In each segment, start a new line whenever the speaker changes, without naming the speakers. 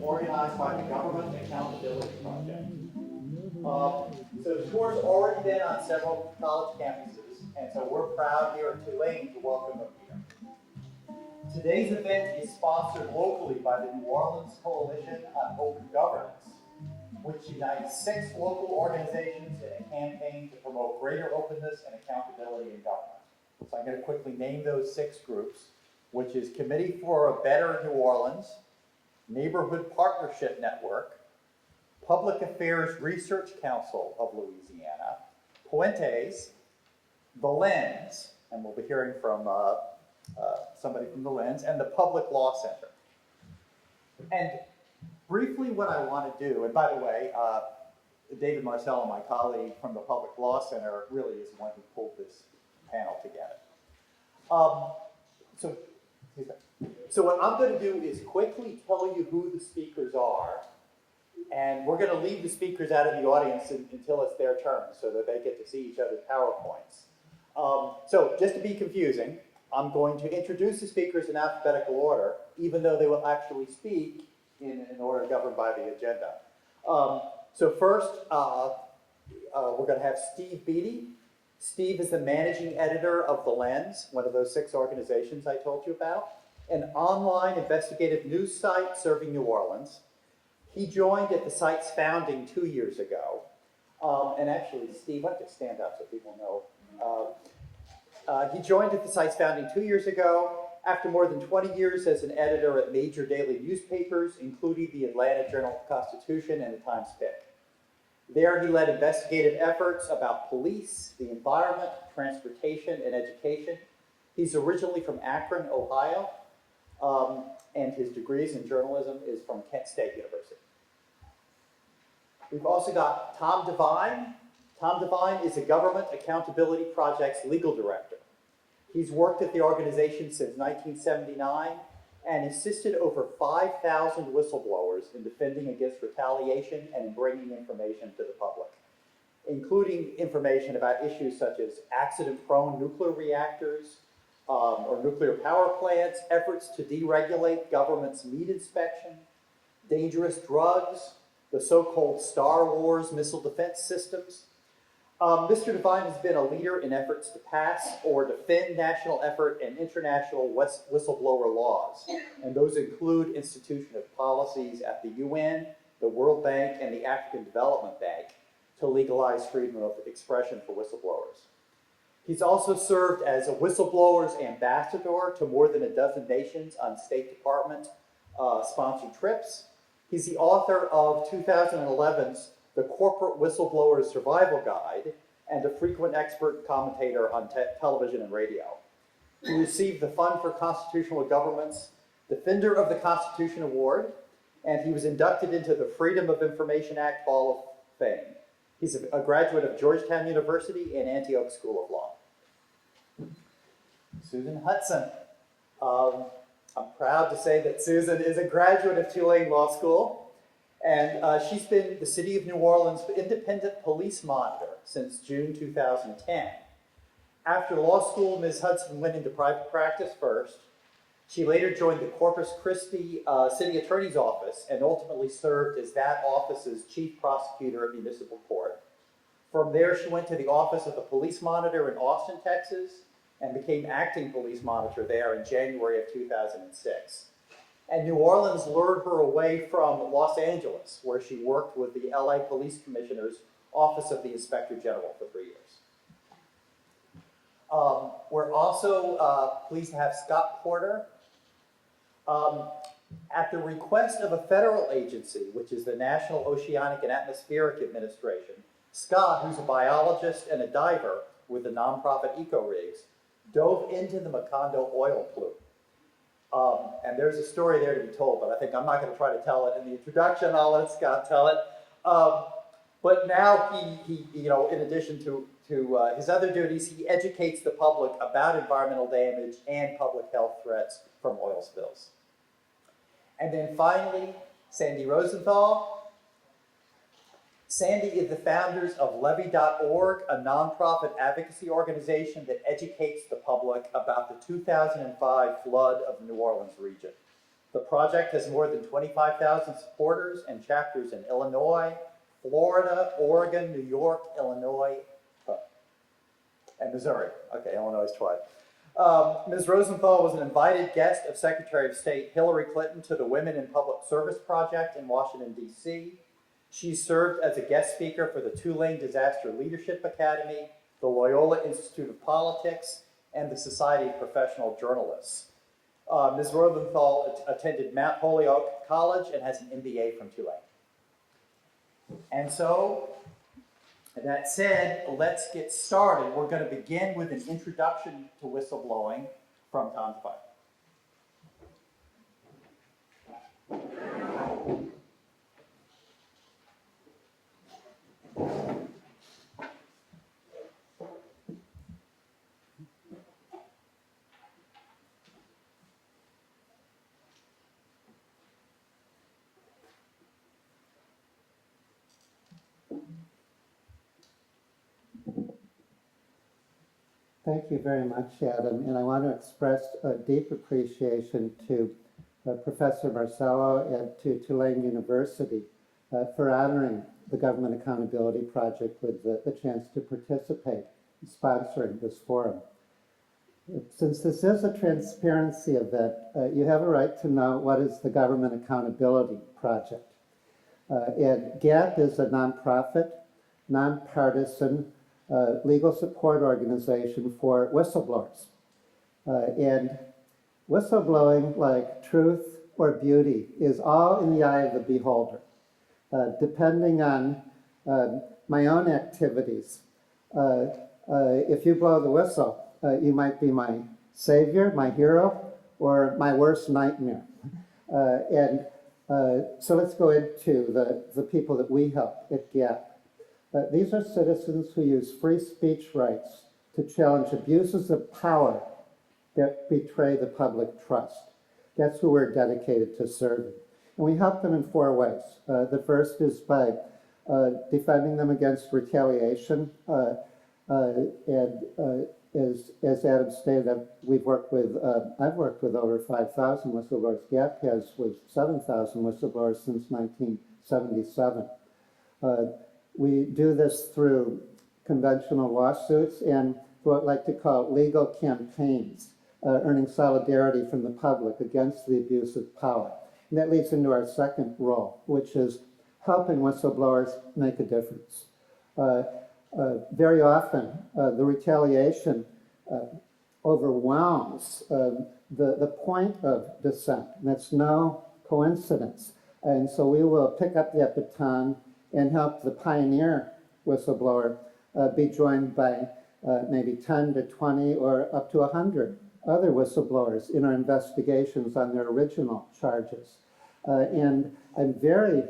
organized by the Governmental Accountability Project. So the tour's already been on several college campuses, and so we're proud here at Tulane to welcome them here. Today's event is sponsored locally by the New Orleans Coalition on Open Governance, which unites 6 local organizations in a campaign to promote greater openness and accountability in government. So I'm going to quickly name those 6 groups, which is Committee for a Better New Orleans, Neighborhood Partnership Network, Public Affairs Research Council of Louisiana, Puentes, The Lens, and we'll be hearing from somebody from The Lens, and the Public Law Center. And briefly what I want to do, and by the way, David Marcel, my colleague from the Public Law Center, really is the one who pulled this panel together. So what I'm going to do is quickly tell you who the speakers are, and we're going to leave the speakers out of the audience until it's their turn so that they get to see each other's PowerPoints. So just to be confusing, I'm going to introduce the speakers in alphabetical order, even though they will actually speak in order governed by the agenda. So first, we're going to have Steve Beatty. Steve is the managing editor of The Lens, one of those 6 organizations I told you about, an online investigative news site serving New Orleans. He joined at the site's founding 2 years ago. And actually, Steve, why don't you stand up so people know. He joined at the site's founding 2 years ago after more than 20 years as an editor at major daily newspapers, including the Atlanta Journal-Constitution and the Times-Picayune. There, he led investigative efforts about police, the environment, transportation, and education. He's originally from Akron, Ohio, and his degrees in journalism is from Kent State University. We've also got Tom Devine. Tom Devine is the Government Accountability Project's legal director. He's worked at the organization since 1979 and assisted over 5,000 whistleblowers in defending against retaliation and in bringing information to the public, including information about issues such as accident-prone nuclear reactors or nuclear power plants, efforts to deregulate government's meat inspection, dangerous drugs, the so-called Star Wars missile defense systems. Mr. Devine has been a leader in efforts to pass or defend national effort and international whistleblower laws. And those include institution of policies at the UN, the World Bank, and the African Development Bank to legalize freedom of expression for whistleblowers. He's also served as a whistleblowers ambassador to more than a dozen nations on State Department sponsored trips. He's the author of 2011's The Corporate Whistleblower Survival Guide, and a frequent expert commentator on television and radio. He received the Fund for Constitutional Government's Defender of the Constitution Award, and he was inducted into the Freedom of Information Act Hall of Fame. He's a graduate of Georgetown University and Antioch School of Law. Susan Hudson. I'm proud to say that Susan is a graduate of Tulane Law School. And she's been the City of New Orleans independent police monitor since June 2010. After law school, Ms. Hudson went into private practice first. She later joined the Corpus Christi City Attorney's Office and ultimately served as that office's chief prosecutor at municipal court. From there, she went to the office of the police monitor in Austin, Texas, and became acting police monitor there in January of 2006. And New Orleans lured her away from Los Angeles, where she worked with the LA Police Commissioner's Office of the Inspector General for 3 years. We're also pleased to have Scott Porter. At the request of a federal agency, which is the National Oceanic and Atmospheric Administration, Scott, who's a biologist and a diver with the nonprofit EcoRigs, dove into the Macondo oil plume. And there's a story there to be told, but I think I'm not going to try to tell it in the introduction. I'll let Scott tell it. But now he in addition to his other duties, he educates the public about environmental damage and public health threats from oil spills. And then finally, Sandy Rosenthal. Sandy is the founders of Levy.org, a nonprofit advocacy organization that educates the public about the 2005 flood of the New Orleans region. The project has more than 25,000 supporters and chapters in Illinois, Florida, Oregon, New York, Illinois, and Missouri. Okay, Illinois is twice. Ms. Rosenthal was an invited guest of Secretary of State Hillary Clinton to the Women in Public Service Project in Washington, D.C. She served as a guest speaker for the Tulane Disaster Leadership Academy, the Loyola Institute of Politics, and the Society of Professional Journalists. Ms. Rosenthal attended Mount Holyoke College and has an MBA from Tulane. And so, that said, let's get started. We're going to begin with an introduction to whistleblowing from Tom Devine.
Thank you very much, Adam, and I want to express a deep appreciation to Professor Marcello and to Tulane University for honoring the Government Accountability Project with the chance to participate in sponsoring this forum. Since this is a transparency event, you have a right to know what is the Government Accountability Project. And GAP is a nonprofit, nonpartisan, legal support organization for whistleblowers. And whistleblowing, like truth or beauty, is all in the eye of the beholder. Depending on my own activities, if you blow the whistle, you might be my savior, my hero, or my worst nightmare. So let's go into the people that we help at GAP. These are citizens who use free speech rights to challenge abuses of power that betray the public trust. That's who we're dedicated to serving. And we help them in 4 ways. The first is by defending them against retaliation. As Adam stated, I've worked with over 5,000 whistleblowers. GAP has with 7,000 whistleblowers since 1977. We do this through conventional lawsuits and what I like to call legal campaigns, earning solidarity from the public against the abuse of power. And that leads into our second role, which is helping whistleblowers make a difference. Very often, the retaliation overwhelms the point of dissent, and that's no coincidence. And so we will pick up that baton and help the pioneer whistleblower be joined by maybe 10 to 20 or up to 100 other whistleblowers in our investigations on their original charges. And I'm very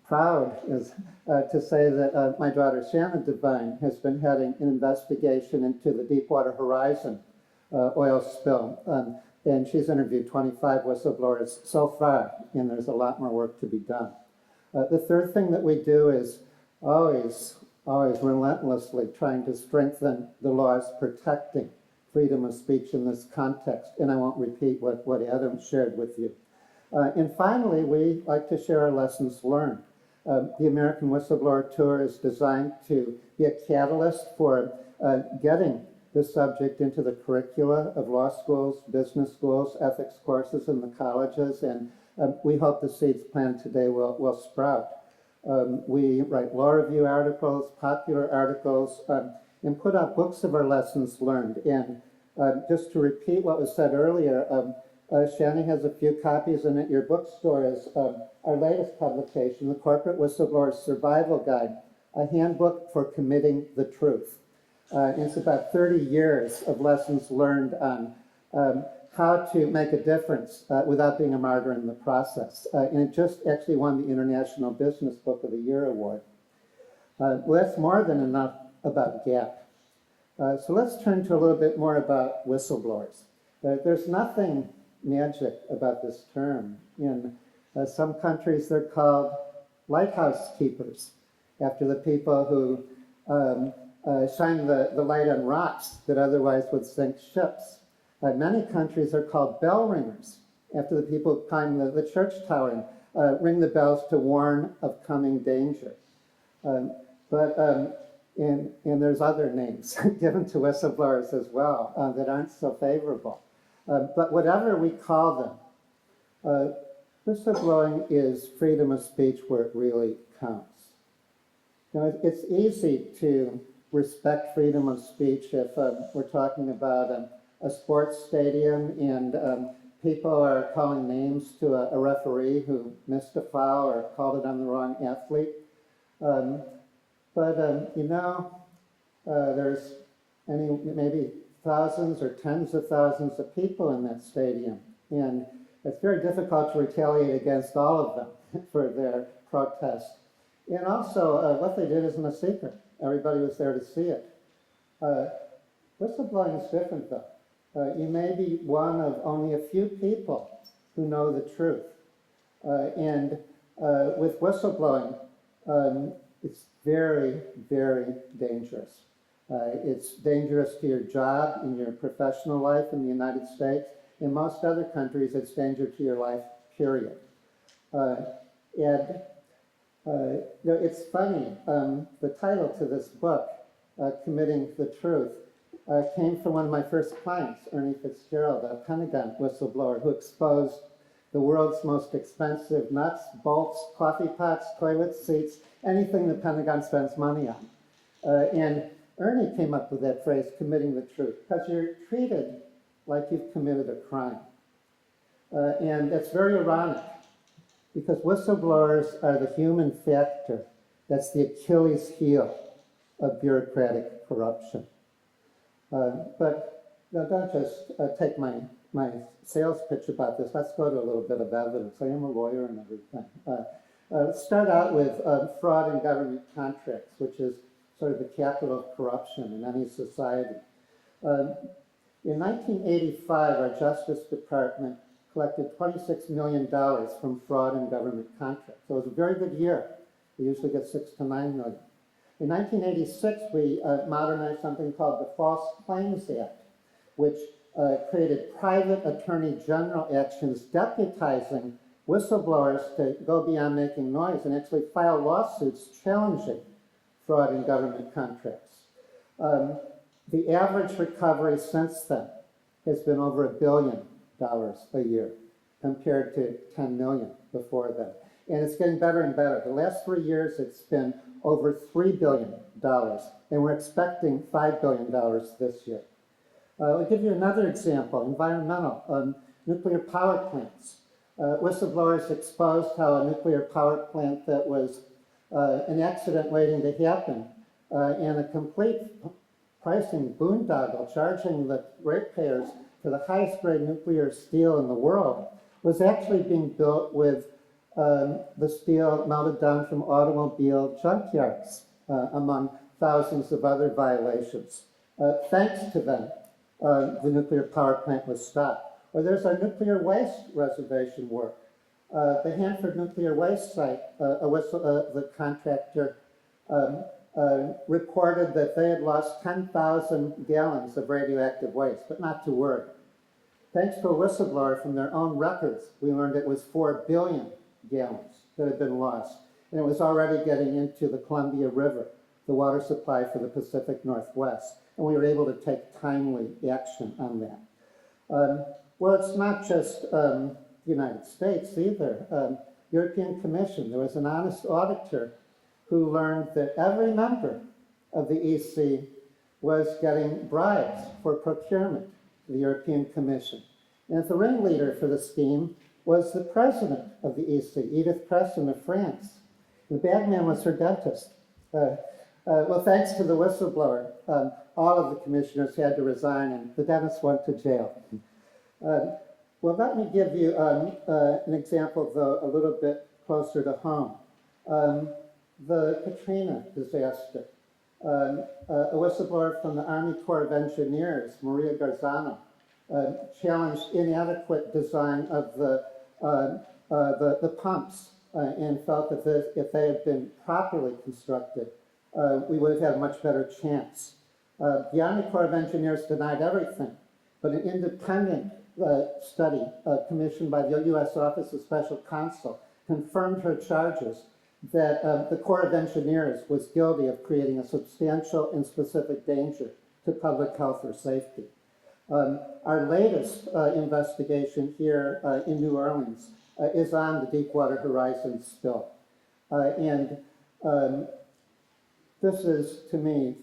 proud to say that my daughter Shannon Devine has been heading an investigation into the Deepwater Horizon oil spill. And she's interviewed 25 whistleblowers so far, and there's a lot more work to be done. The third thing that we do is always relentlessly trying to strengthen the laws protecting freedom of speech in this context. And I won't repeat what Adam shared with you. And finally, we like to share our lessons learned. The American Whistleblower Tour is designed to be a catalyst for getting this subject into the curricula of law schools, business schools, ethics courses in the colleges, and we hope the seeds planted today will sprout. We write law review articles, popular articles, and put out books of our lessons learned. And just to repeat what was said earlier, Shani has a few copies, and at your bookstore is our latest publication, the Corporate Whistleblower Survival Guide, a handbook for committing the truth. It's about 30 years of lessons learned on how to make a difference without being a martyr in the process. And it just actually won the International Business Book of the Year award. Well, that's more than enough about GAP. So let's turn to a little bit more about whistleblowers. There's nothing magic about this term. In some countries, they're called lighthouse keepers, after the people who shine the light on rocks that otherwise would sink ships. Many countries are called bell ringers, after the people climb the church tower and ring the bells to warn of coming danger. And there's other names given to whistleblowers as well that aren't so favorable. But whatever we call them, whistleblowing is freedom of speech where it really counts. Now, it's easy to respect freedom of speech if we're talking about a sports stadium and people are calling names to a referee who missed a foul or called it on the wrong athlete. There's maybe thousands or tens of thousands of people in that stadium, and it's very difficult to retaliate against all of them for their protest. And also, what they did isn't a secret. Everybody was there to see it. Whistleblowing is different, though. You may be one of only a few people who know the truth. With whistleblowing, it's very, very dangerous. It's dangerous to your job, in your professional life in the United States. In most other countries, it's danger to your life, period. It's funny, the title to this book, Committing the Truth, came from one of my first clients, Ernie Fitzgerald, a Pentagon whistleblower who exposed the world's most expensive nuts, bolts, coffee pots, toilet seats, anything the Pentagon spends money on. And Ernie came up with that phrase, committing the truth, because you're treated like you've committed a crime. And that's very ironic, because whistleblowers are the human factor that's the Achilles heel of bureaucratic corruption. But don't just take my sales pitch about this. Let's go to a little bit of evidence. I am a lawyer and everything. Let's start out with fraud in government contracts, which is sort of the capital of corruption in any society. In 1985, our Justice Department collected $26 million from fraud in government contracts. So it was a very good year. We usually get 6 to 9 million. In 1986, we modernized something called the False Claims Act, which created private attorney general actions deputizing whistleblowers to go beyond making noise and actually file lawsuits challenging fraud in government contracts. The average recovery since then has been over $1 billion a year, compared to 10 million before then. And it's getting better and better. The last 3 years, it's been over $3 billion, and we're expecting $5 billion this year. I'll give you another example, environmental, nuclear power plants. Whistleblowers exposed how a nuclear power plant that was an accident waiting to happen and a complete pricing boondoggle, charging the ratepayers for the highest grade nuclear steel in the world, was actually being built with the steel melted down from automobile junkyards, among thousands of other violations. Thanks to them, the nuclear power plant was stopped. Or there's our nuclear waste reservation work. The Hanford nuclear waste site, the contractor reported that they had lost 10,000 gallons of radioactive waste, but not to worry. Thanks to a whistleblower from their own records, we learned it was 4 billion gallons that had been lost. And it was already getting into the Columbia River, the water supply for the Pacific Northwest. And we were able to take timely action on that. Well, it's not just the United States either. European Commission, there was an honest auditor who learned that every member of the EC was getting bribes for procurement to the European Commission. And the ringleader for the scheme was the president of the EC, Edith Cresson of France. The bad man was her dentist. Well, thanks to the whistleblower, all of the commissioners had to resign and the dentist went to jail. Well, let me give you an example, though, a little bit closer to home. The Katrina disaster. A whistleblower from the Army Corps of Engineers, Maria Garzano, challenged inadequate design of the pumps and felt that if they had been properly constructed, we would have had a much better chance. The Army Corps of Engineers denied everything, but an independent study commissioned by the U.S. Office of Special Counsel confirmed her charges that the Corps of Engineers was guilty of creating a substantial and specific danger to public health or safety. Our latest investigation here in New Orleans is on the Deepwater Horizon spill. This is, to me,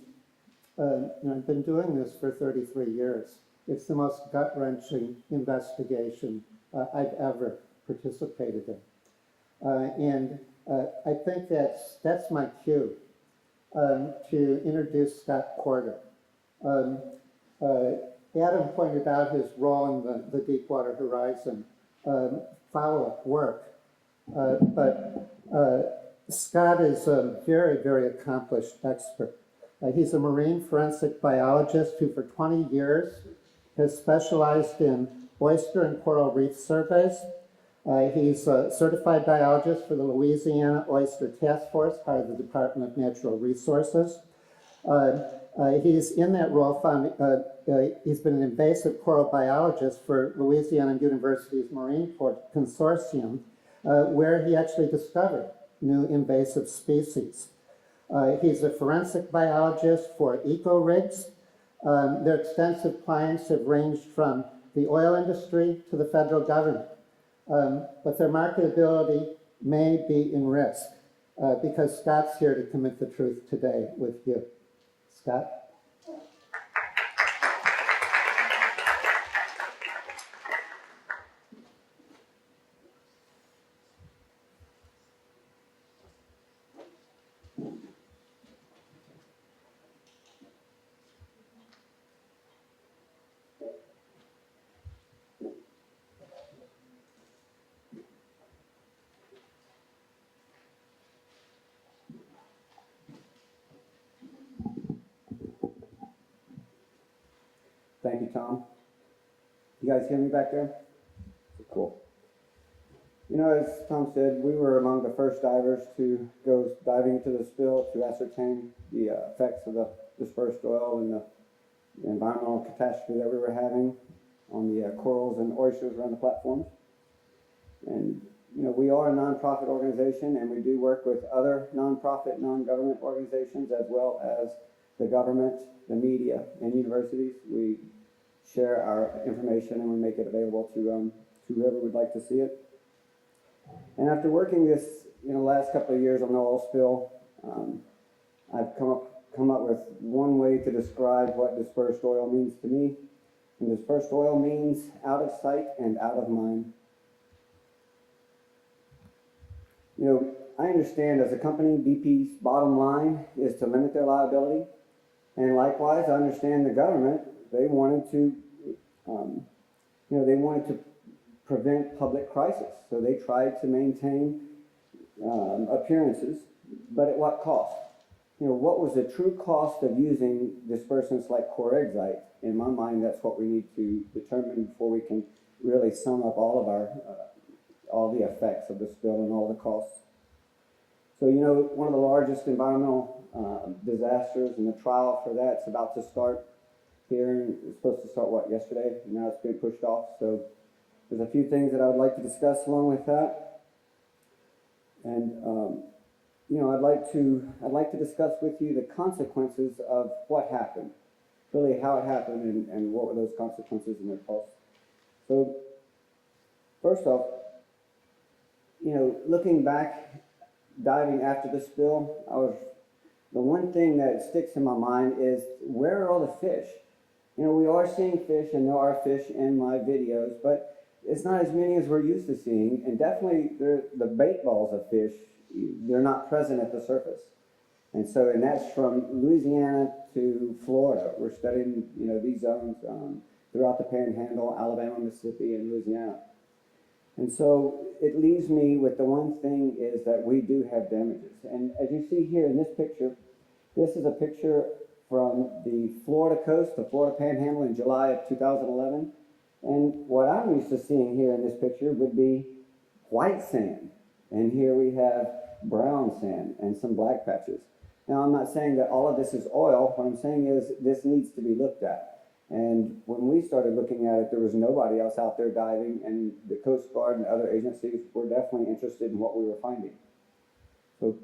I've been doing this for 33 years. It's the most gut-wrenching investigation I've ever participated in. I think that's my cue to introduce Scott Porter. Adam pointed out his role in the Deepwater Horizon follow-up work, but Scott is a very, very accomplished expert. He's a marine forensic biologist who for 20 years has specialized in oyster and coral reef surveys. He's a certified biologist for the Louisiana Oyster Task Force, part of the Department of Natural Resources. He's in that role, he's been an invasive coral biologist for Louisiana University's Marine Consortium, where he actually discovered new invasive species. He's a forensic biologist for eco-rigs. Their extensive clients have ranged from the oil industry to the federal government. But their marketability may be in risk because Scott's here to commit the truth today with you. Scott?
Thank you, Tom. You guys hear me back there? Cool. You know, as Tom said, we were among the first divers to go diving into the spill to ascertain the effects of the dispersed oil and the environmental catastrophe that we were having on the corals and oysters around the platforms. And, you know, we are a nonprofit organization, and we do work with other nonprofit, non-government organizations, as well as the government, the media, and universities. We share our information and we make it available to whoever would like to see it. And after working this, last couple of years on the oil spill, I've come up with one way to describe what dispersed oil means to me. And dispersed oil means out of sight and out of mind. I understand as a company, BP's bottom line is to limit their liability. And likewise, I understand the government, they wanted to prevent public crisis. So they tried to maintain appearances, but at what cost? What was the true cost of using dispersants like chlorhexidine? In my mind, that's what we need to determine before we can really sum up all the effects of the spill and all the costs. So, one of the largest environmental disasters, and the trial for that's about to start here. It was supposed to start, yesterday? And now it's been pushed off. So there's a few things that I would like to discuss along with that. And, I'd like to discuss with you the consequences of what happened, really how it happened and what were those consequences and their costs. So first off, looking back, diving after the spill, the one thing that sticks in my mind is, where are all the fish? We are seeing fish, and there are fish in my videos, but it's not as many as we're used to seeing, and definitely the bait balls of fish, they're not present at the surface. And that's from Louisiana to Florida. We're studying, these zones throughout the Panhandle, Alabama, Mississippi, and Louisiana. And so it leaves me with the one thing is that we do have damages. And as you see here in this picture, this is a picture from the Florida coast, the Florida Panhandle in July of 2011. And what I'm used to seeing here in this picture would be white sand. And here we have brown sand and some black patches. Now, I'm not saying that all of this is oil. What I'm saying is this needs to be looked at. And when we started looking at it, there was nobody else out there diving, and the Coast Guard and other agencies were definitely interested in what we were finding. So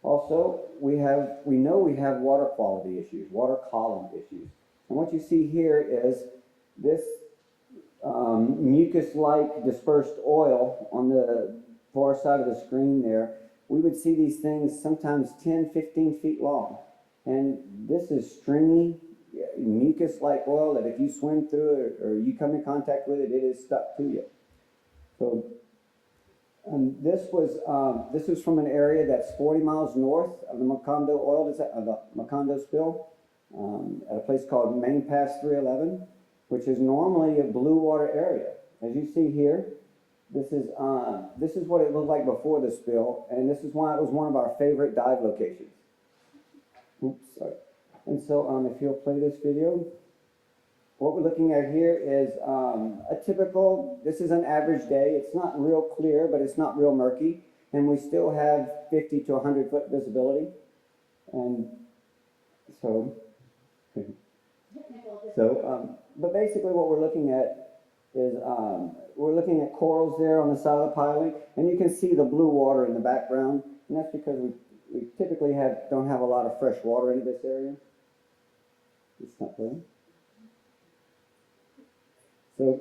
also, we know we have water quality issues, water column issues. And what you see here is this mucus-like dispersed oil on the far side of the screen there. We would see these things sometimes 10, 15 feet long. And this is stringy, mucus-like oil that if you swim through it or you come in contact with it, it is stuck to you. So this was from an area that's 40 miles north of the Macondo spill, at a place called Main Pass 311, which is normally a blue water area. As you see here, this is what it looked like before the spill, and this is why it was one of our favorite dive locations. Oops, sorry. And so if you'll play this video, what we're looking at here is this is an average day. It's not real clear, but it's not real murky. And we still have 50 to 100 foot visibility. And but basically what we're looking at is we're looking at corals there on the side of the piling, and you can see the blue water in the background. And that's because we typically don't have a lot of fresh water in this area. It's not there. So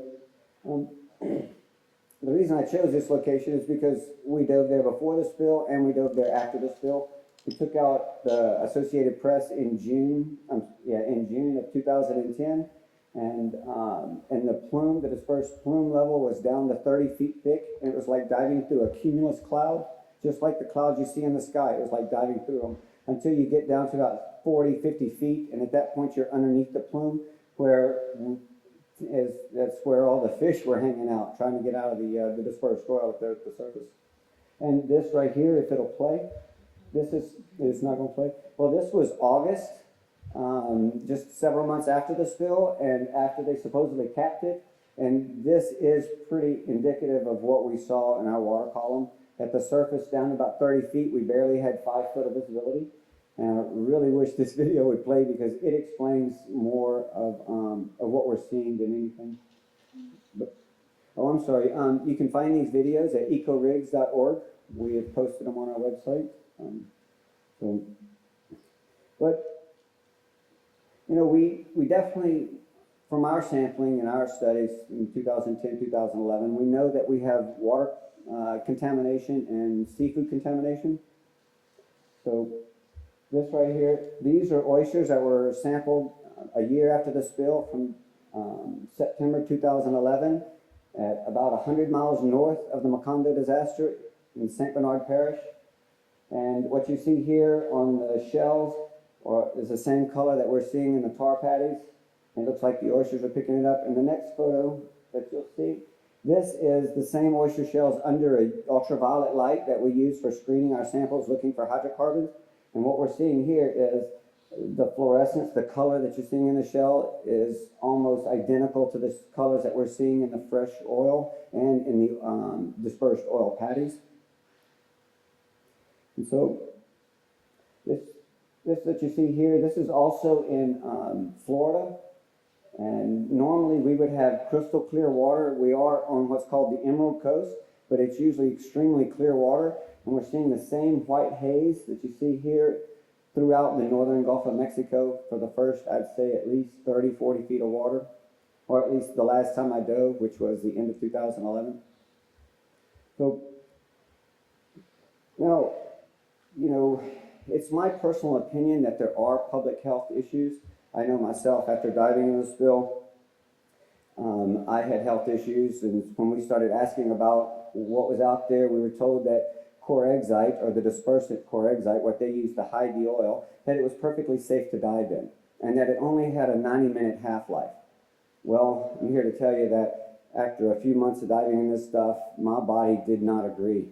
the reason I chose this location is because we dove there before the spill and we dove there after the spill. We took out the Associated Press in June of 2010, and the dispersed plume level was down to 30 feet thick, and it was like diving through a cumulus cloud, just like the clouds you see in the sky. It was like diving through them until you get down to about 40, 50 feet, and at that point you're underneath the plume, that's where all the fish were hanging out, trying to get out of the dispersed oil up there at the surface. And this right here, if it'll play, it's not going to play. Well, this was August, just several months after the spill and after they supposedly capped it. And this is pretty indicative of what we saw in our water column. At the surface, down to about 30 feet, we barely had 5 foot of visibility. And I really wish this video would play because it explains more of what we're seeing than anything. I'm sorry. You can find these videos at ecorigs.org. We have posted them on our website. We definitely, from our sampling and our studies in 2010, 2011, we know that we have water contamination and seafood contamination. So this right here, these are oysters that were sampled a year after the spill from September 2011 at about 100 miles north of the Macondo disaster in St. Bernard Parish. And what you see here on the shells is the same color that we're seeing in the tar patties. And it looks like the oysters are picking it up. In the next photo that you'll see, this is the same oyster shells under an ultraviolet light that we use for screening our samples looking for hydrocarbons. And what we're seeing here is the fluorescence, the color that you're seeing in the shell is almost identical to the colors that we're seeing in the fresh oil and in the dispersed oil patties. And so this that you see here, this is also in Florida. And normally we would have crystal clear water. We are on what's called the Emerald Coast, but it's usually extremely clear water. And we're seeing the same white haze that you see here throughout the northern Gulf of Mexico for the first, I'd say, at least 30, 40 feet of water, or at least the last time I dove, which was the end of 2011. So, now, it's my personal opinion that there are public health issues. I know myself, after diving in the spill, I had health issues, and when we started asking about what was out there, we were told that corexite, or the dispersant corexite, what they use to hide the oil, that it was perfectly safe to dive in, and that it only had a 90-minute half-life. Well, I'm here to tell you that after a few months of diving in this stuff, my body did not agree.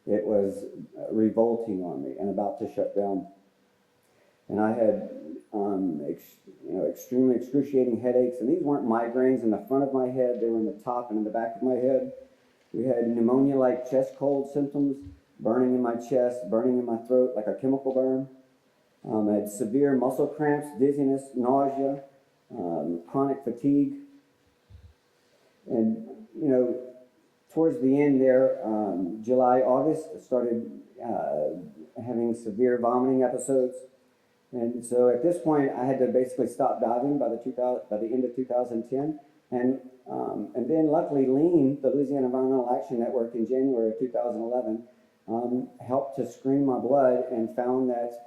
It was revolting on me and about to shut down. And I had extremely excruciating headaches, and these weren't migraines in the front of my head, they were in the top and in the back of my head. We had pneumonia-like chest cold symptoms, burning in my chest, burning in my throat like a chemical burn. I had severe muscle cramps, dizziness, nausea, chronic fatigue. And, you know, towards the end there, July, August, I started having severe vomiting episodes. And so at this point, I had to basically stop diving by the end of 2010. And then luckily LEAN, the Louisiana Environmental Action Network, in January of 2011, helped to screen my blood and found that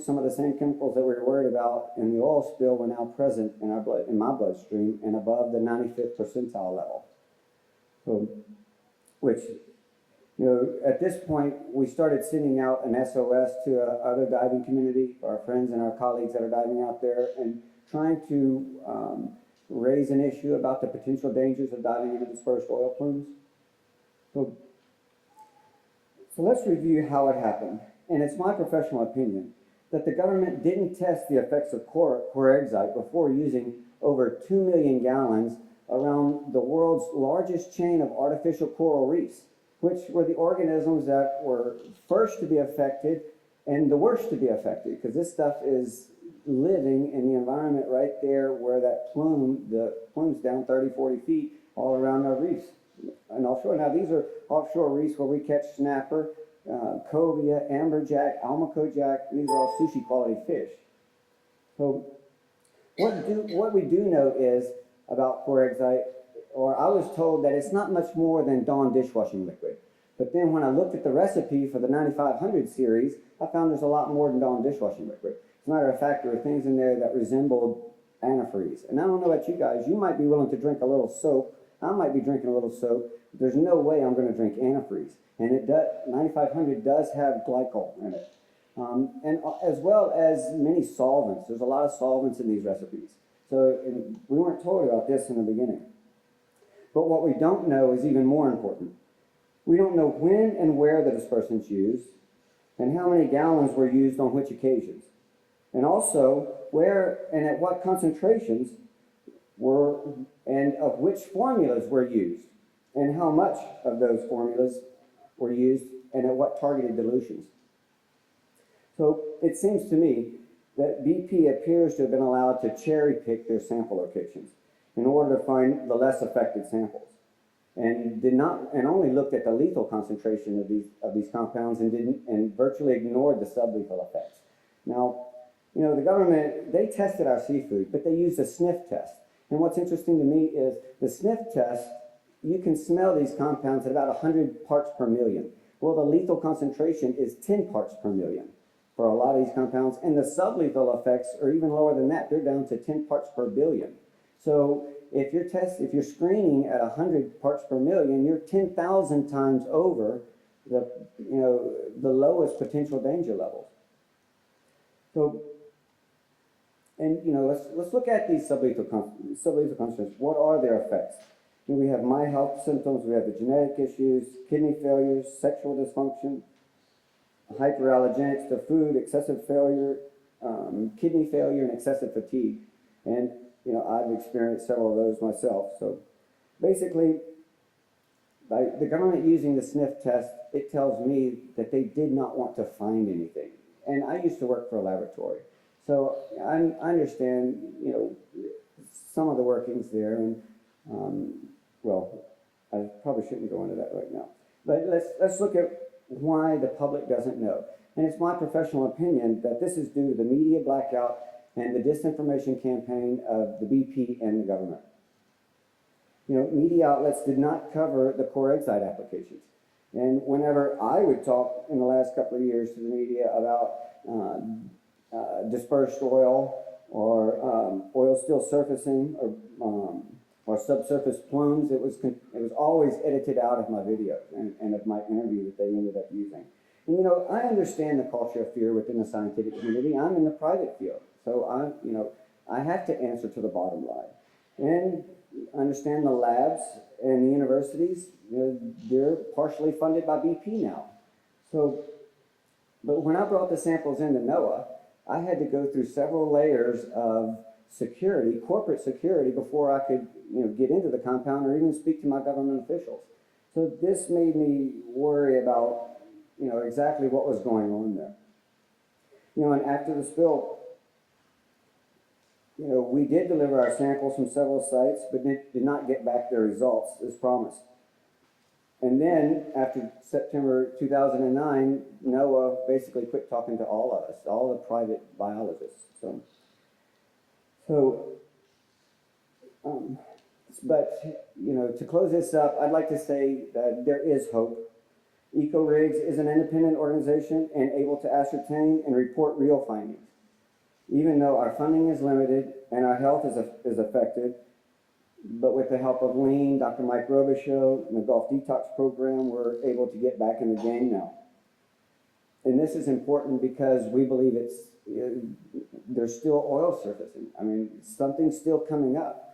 some of the same chemicals that we were worried about in the oil spill were now present in our blood, in my bloodstream, and above the 95th percentile level. So, which, you know, at this point, we started sending out an SOS to other diving community, our friends and our colleagues that are diving out there, and trying to raise an issue about the potential dangers of diving into dispersed oil plumes. So let's review how it happened. And it's my professional opinion that the government didn't test the effects of chlorhexidine before using over 2 million gallons around the world's largest chain of artificial coral reefs, which were the organisms that were first to be affected and the worst to be affected, because this stuff is living in the environment right there where that the plume's down 30, 40 feet all around our reefs and offshore. Now, these are offshore reefs where we catch snapper, cobia, amberjack, almaco jack. These are all sushi quality fish. So what we do know is about chlorhexidine, or I was told that it's not much more than Dawn dishwashing liquid. But then when I looked at the recipe for the 9500 series, I found there's a lot more than Dawn dishwashing liquid. As a matter of fact, there were things in there that resembled antifreeze. And I don't know about you guys, you might be willing to drink a little soap. I might be drinking a little soap. There's no way I'm going to drink antifreeze. And 9500 does have glycol in it. And as well as many solvents. There's a lot of solvents in these recipes. So we weren't told about this in the beginning. But what we don't know is even more important. We don't know when and where the dispersants used, and how many gallons were used on which occasions. And also where and at what concentrations were, and of which formulas were used, and how much of those formulas were used, and at what targeted dilutions. So it seems to me that BP appears to have been allowed to cherry pick their sample locations in order to find the less affected samples, and only looked at the lethal concentration of these compounds and virtually ignored the sublethal effects. Now, you know, the government, they tested our seafood, but they used a sniff test. And what's interesting to me is the sniff test, you can smell these compounds at about 100 parts per million. Well, the lethal concentration is 10 parts per million for a lot of these compounds, and the sublethal effects are even lower than that. They're down to 10 parts per billion. So if you're screening at 100 parts per million, you're 10,000 times over the lowest potential danger levels. So, and you know, let's look at these sublethal concentrations. What are their effects? We have my health symptoms. We have the genetic issues, kidney failures, sexual dysfunction, hyperallergenics to food, excessive failure, kidney failure, and excessive fatigue. And you know, I've experienced several of those myself. So basically, by the government using the sniff test, it tells me that they did not want to find anything. And I used to work for a laboratory, so I understand, you know, some of the workings there. And well, I probably shouldn't go into that right now. But let's look at why the public doesn't know. And it's my professional opinion that this is due to the media blackout and the disinformation campaign of the BP and the government. You know, media outlets did not cover the chlorhexidine applications. And whenever I would talk in the last couple of years to the media about dispersed oil or oil still surfacing or subsurface plumes, it was always edited out of my videos and of my interview that they ended up using. And you know, I understand the culture of fear within the scientific community. I'm in the private field, so I have to answer to the bottom line. And understand the labs and the universities, you know, they're partially funded by BP now. So, but when I brought the samples into NOAA, I had to go through several layers of security, corporate security, before I could, you know, get into the compound or even speak to my government officials. So this made me worry about, you know, exactly what was going on there. You know, and after the spill, we did deliver our samples from several sites, but did not get back their results as promised. And then, after September 2009, NOAA basically quit talking to all of us, all the private biologists. But to close this up, I'd like to say that there is hope. EcoRigs is an independent organization and able to ascertain and report real findings. Even though our funding is limited and our health is affected, but with the help of Lean, Dr. Mike Robichaud, and the Gulf Detox Program, we're able to get back in the game now. And this is important because we believe there's still oil surfacing. I mean, something's still coming up.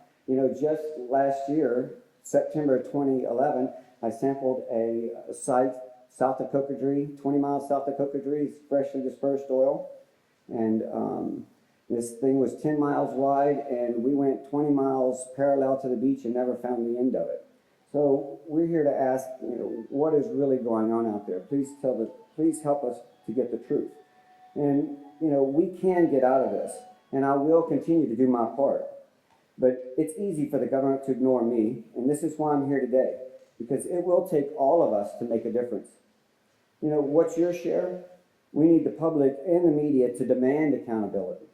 Just last year, September 2011, I sampled a site south of Cocodrie, 20 miles south of Cocodrie, freshly dispersed oil. And this thing was 10 miles wide, and we went 20 miles parallel to the beach and never found the end of it. So we're here to ask, what is really going on out there? Please help us to get the truth. And, we can get out of this, and I will continue to do my part. But it's easy for the government to ignore me, and this is why I'm here today, because it will take all of us to make a difference. What's your share? We need the public and the media to demand accountability,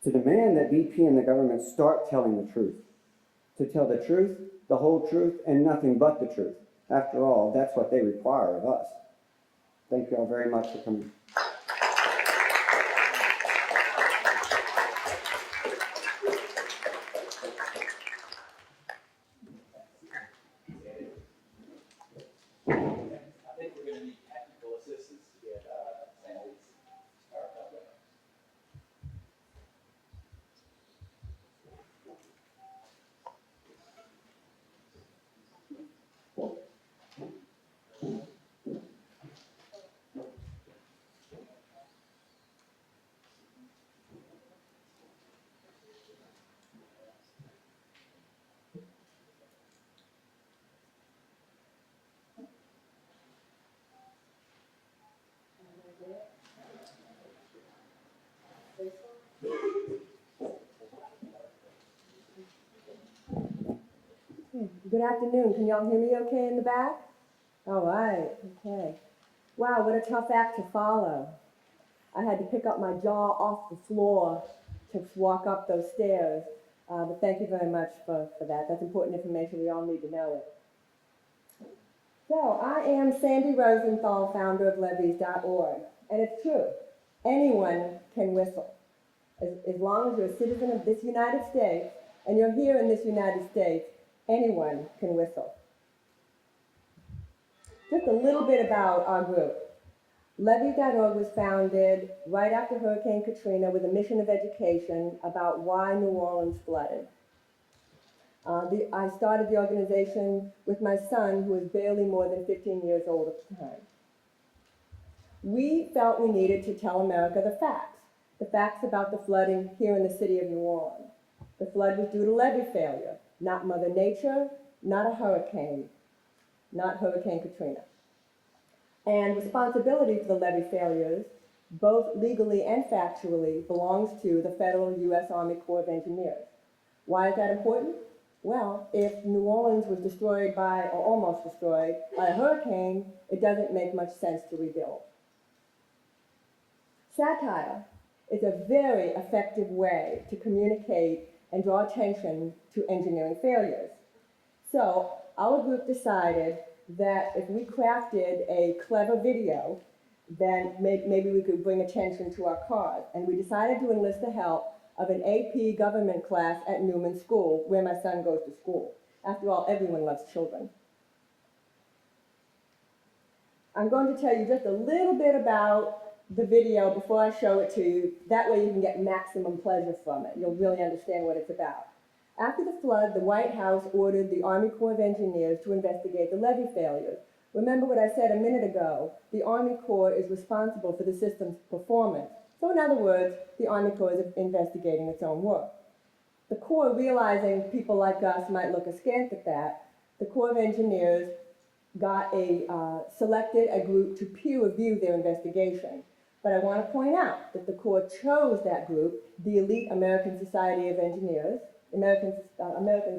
to demand that BP and the government start telling the truth, to tell the truth, the whole truth, and nothing but the truth. After all, that's what they require of us. Thank you all very much for coming.
Good afternoon. Can y'all hear me okay in the back? All right, okay. Wow, what a tough act to follow. I had to pick up my jaw off the floor to walk up those stairs. But thank you very much for that. That's important information. We all need to know it. So I am Sandy Rosenthal, founder of levies.org. And it's true. Anyone can whistle. As long as you're a citizen of this United States and you're here in this United States, anyone can whistle. Just a little bit about our group. Levies.org was founded right after Hurricane Katrina with a mission of education about why New Orleans flooded. I started the organization with my son, who was barely more than 15 years old at the time. We felt we needed to tell America the facts about the flooding here in the city of New Orleans. The flood was due to levee failure, not Mother Nature, not a hurricane, not Hurricane Katrina. And responsibility for the levee failures, both legally and factually, belongs to the federal U.S. Army Corps of Engineers. Why is that important? Well, if New Orleans was destroyed by, or almost destroyed, by a hurricane, it doesn't make much sense to rebuild. Satire is a very effective way to communicate and draw attention to engineering failures. So our group decided that if we crafted a clever video, then maybe we could bring attention to our cause. And we decided to enlist the help of an AP government class at Newman School, where my son goes to school. After all, everyone loves children. I'm going to tell you just a little bit about the video before I show it to you. That way you can get maximum pleasure from it. You'll really understand what it's about. After the flood, the White House ordered the Army Corps of Engineers to investigate the levee failures. Remember what I said a minute ago, the Army Corps is responsible for the system's performance. So in other words, the Army Corps is investigating its own work. The Corps, realizing people like us might look askance at that, the Corps of Engineers selected a group to peer review their investigation. But I want to point out that the Corps chose that group, the elite American Society of Engineers, American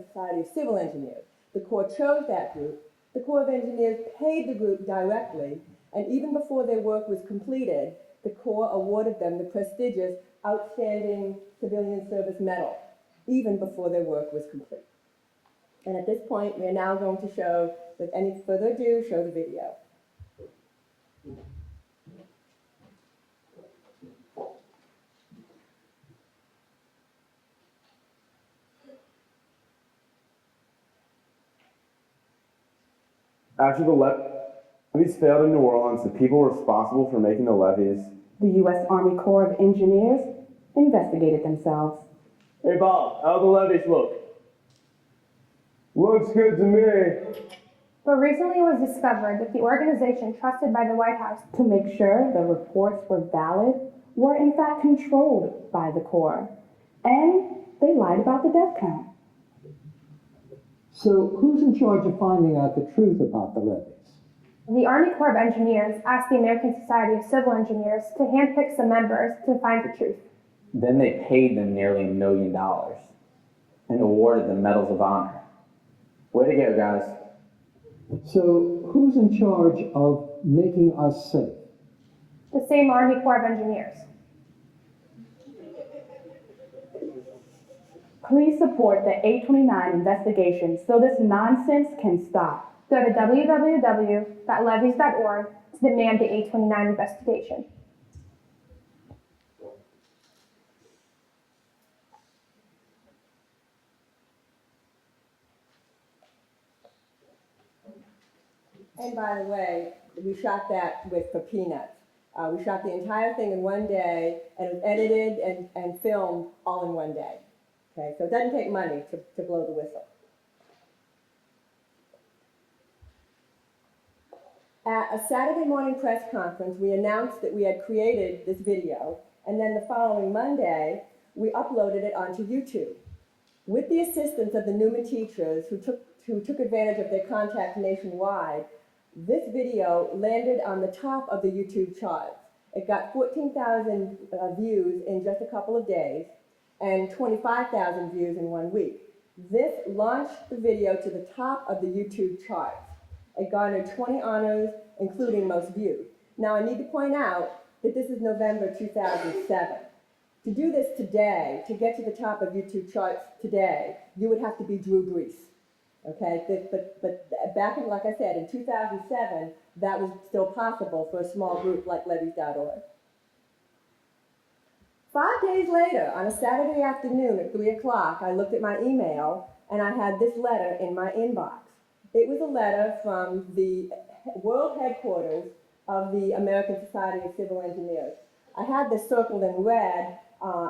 Society of Civil Engineers. The Corps chose that group. The Corps of Engineers paid the group directly, and even before their work was completed, the Corps awarded them the prestigious Outstanding Civilian Service Medal, even before their work was complete. And at this point, we are now going to show, with any further ado, show the video.
After the levees failed in New Orleans, the people responsible for making the levees,
The U.S. Army Corps of Engineers, investigated themselves.
Hey Bob, how the levees look? Looks good to me.
But recently it was discovered that the organization trusted by the White House
To make sure the reports were valid, were in fact controlled by the Corps. And they lied about the death count.
So who's in charge of finding out the truth about the levees?
the Army Corps of Engineers asked the American Society of Civil Engineers to handpick some members to find the truth.
Then they paid them nearly $1 million and awarded them medals of honor. Way to go, guys.
So who's in charge of making us safe?
The same Army Corps of Engineers.
Please support the 829 investigation so this nonsense can stop.
Go to www.levees.org to demand the 829 investigation.
And by the way, we shot that for peanuts. We shot the entire thing in one day, and it was edited and filmed all in one day. Okay, so it doesn't take money to blow the whistle. At a Saturday morning press conference, we announced that we had created this video, and then the following Monday, we uploaded it onto YouTube. With the assistance of the Newman teachers who took advantage of their contact nationwide, this video landed on the top of the YouTube charts. It got 14,000 views in just a couple of days and 25,000 views in 1 week. This launched the video to the top of the YouTube charts. It garnered 20 honors, including most viewed. Now, I need to point out that this is November 2007. To do this today, to get to the top of YouTube charts today, you would have to be Drew Brees. Okay, but back in, like I said, in 2007, that was still possible for a small group like levees.org. 5 days later, on a Saturday afternoon at 3 o'clock, I looked at my email and I had this letter in my inbox. It was a letter from the world headquarters of the American Society of Civil Engineers. I had this circled in red,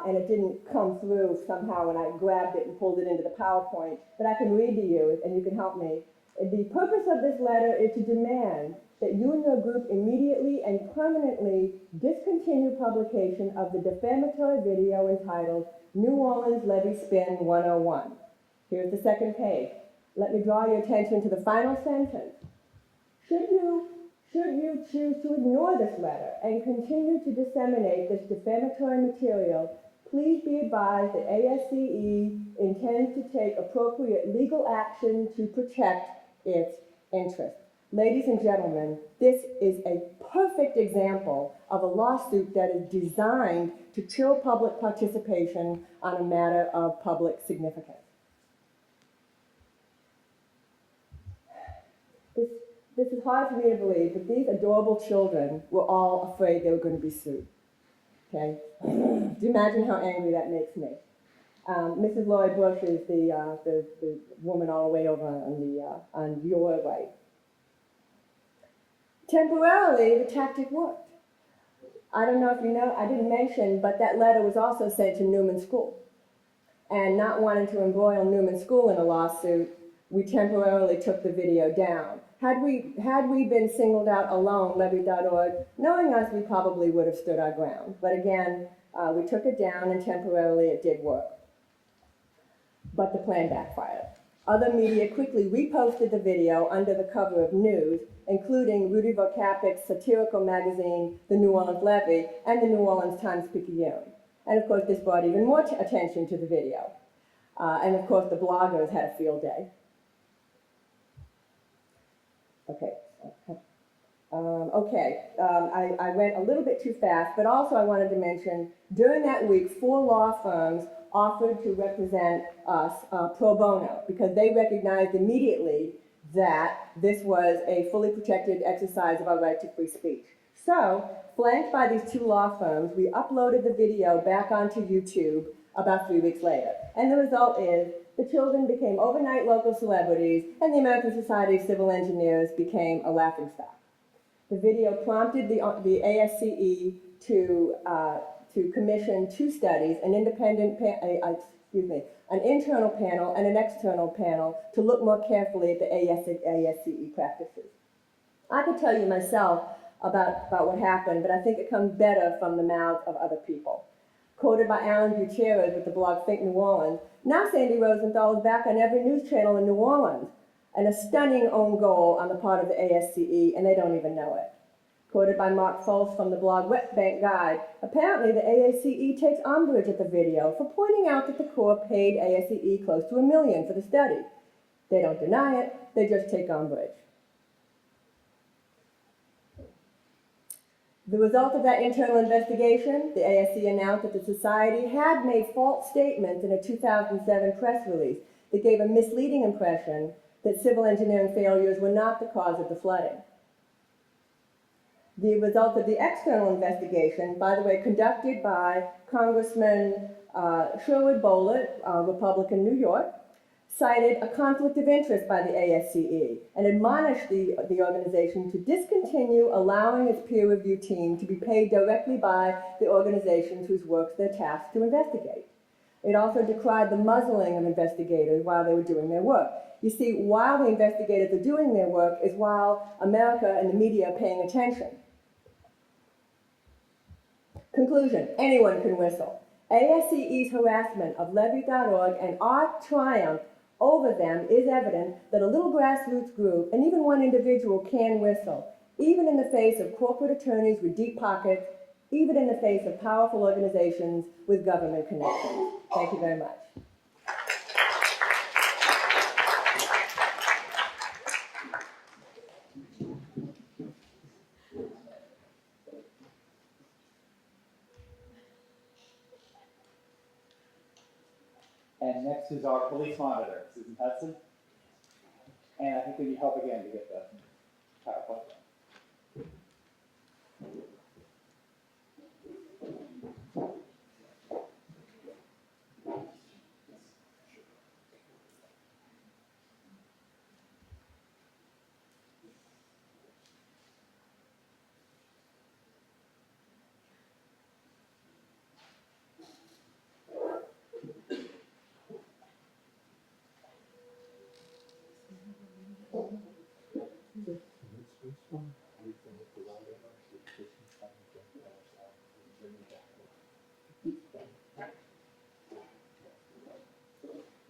and it didn't come through somehow when I grabbed it and pulled it into the PowerPoint, but I can read to you, and you can help me. The purpose of this letter is to demand that you and your group immediately and permanently discontinue publication of the defamatory video entitled New Orleans Levee Spin 101. Here's the second page. Let me draw your attention to the final sentence. Should you choose to ignore this letter and continue to disseminate this defamatory material, please be advised that ASCE intends to take appropriate legal action to protect its interests. Ladies and gentlemen, this is a perfect example of a lawsuit that is designed to chill public participation on a matter of public significance. This is hard for me to believe, but these adorable children were all afraid they were going to be sued. Okay? Do you imagine how angry that makes me? Mrs. Lloyd Bush is the woman all the way over on your right. Temporarily, the tactic worked. I don't know if you know, I didn't mention, but that letter was also sent to Newman School. And not wanting to embroil Newman School in a lawsuit, we temporarily took the video down. Had we been singled out alone, levees.org, knowing us, we probably would have stood our ground. But again, we took it down and temporarily it did work. But the plan backfired. Other media quickly reposted the video under the cover of news, including Rudy Vocapic's satirical magazine, The New Orleans Levy, and the New Orleans Times-Picayune. And of course, this brought even more attention to the video. And of course, the bloggers had a field day. Okay. I went a little bit too fast, but also I wanted to mention, during that week, 4 law firms offered to represent us pro bono, because they recognized immediately that this was a fully protected exercise of our right to free speech. So, flanked by these 2 law firms, we uploaded the video back onto YouTube about 3 weeks later. And the result is, the children became overnight local celebrities, and the American Society of Civil Engineers became a laughingstock. The video prompted the ASCE to commission 2 studies, an internal panel and an external panel, to look more carefully at the ASCE practices. I could tell you myself about what happened, but I think it comes better from the mouths of other people. Quoted by Alan Gutierrez with the blog Think New Orleans, now Sandy Rosenthal is back on every news channel in New Orleans, and a stunning own goal on the part of the ASCE, and they don't even know it. Quoted by Mark Folse from the blog West Bank Guide, apparently the ASCE takes umbrage at the video for pointing out that the Corps paid ASCE close to $1 million for the study. They don't deny it, they just take umbrage. The result of that internal investigation, the ASCE announced that the Society had made false statements in a 2007 press release that gave a misleading impression that civil engineering failures were not the cause of the flooding. The result of the external investigation, by the way, conducted by Congressman Sherwood Bollett, Republican, New York, cited a conflict of interest by the ASCE and admonished the organization to discontinue allowing its peer review team to be paid directly by the organizations whose works they're tasked to investigate. It also decried the muzzling of investigators while they were doing their work. You see, while the investigators are doing their work is while America and the media are paying attention. Conclusion, anyone can whistle. ASCE's harassment of Levy.org and our triumph over them is evident that a little grassroots group, and even one individual, can whistle, even in the face of corporate attorneys with deep pockets, even in the face of powerful organizations with government connections. Thank you very much.
And next is our police monitor, Susan Hudson. And I think we need help again to get the PowerPoint.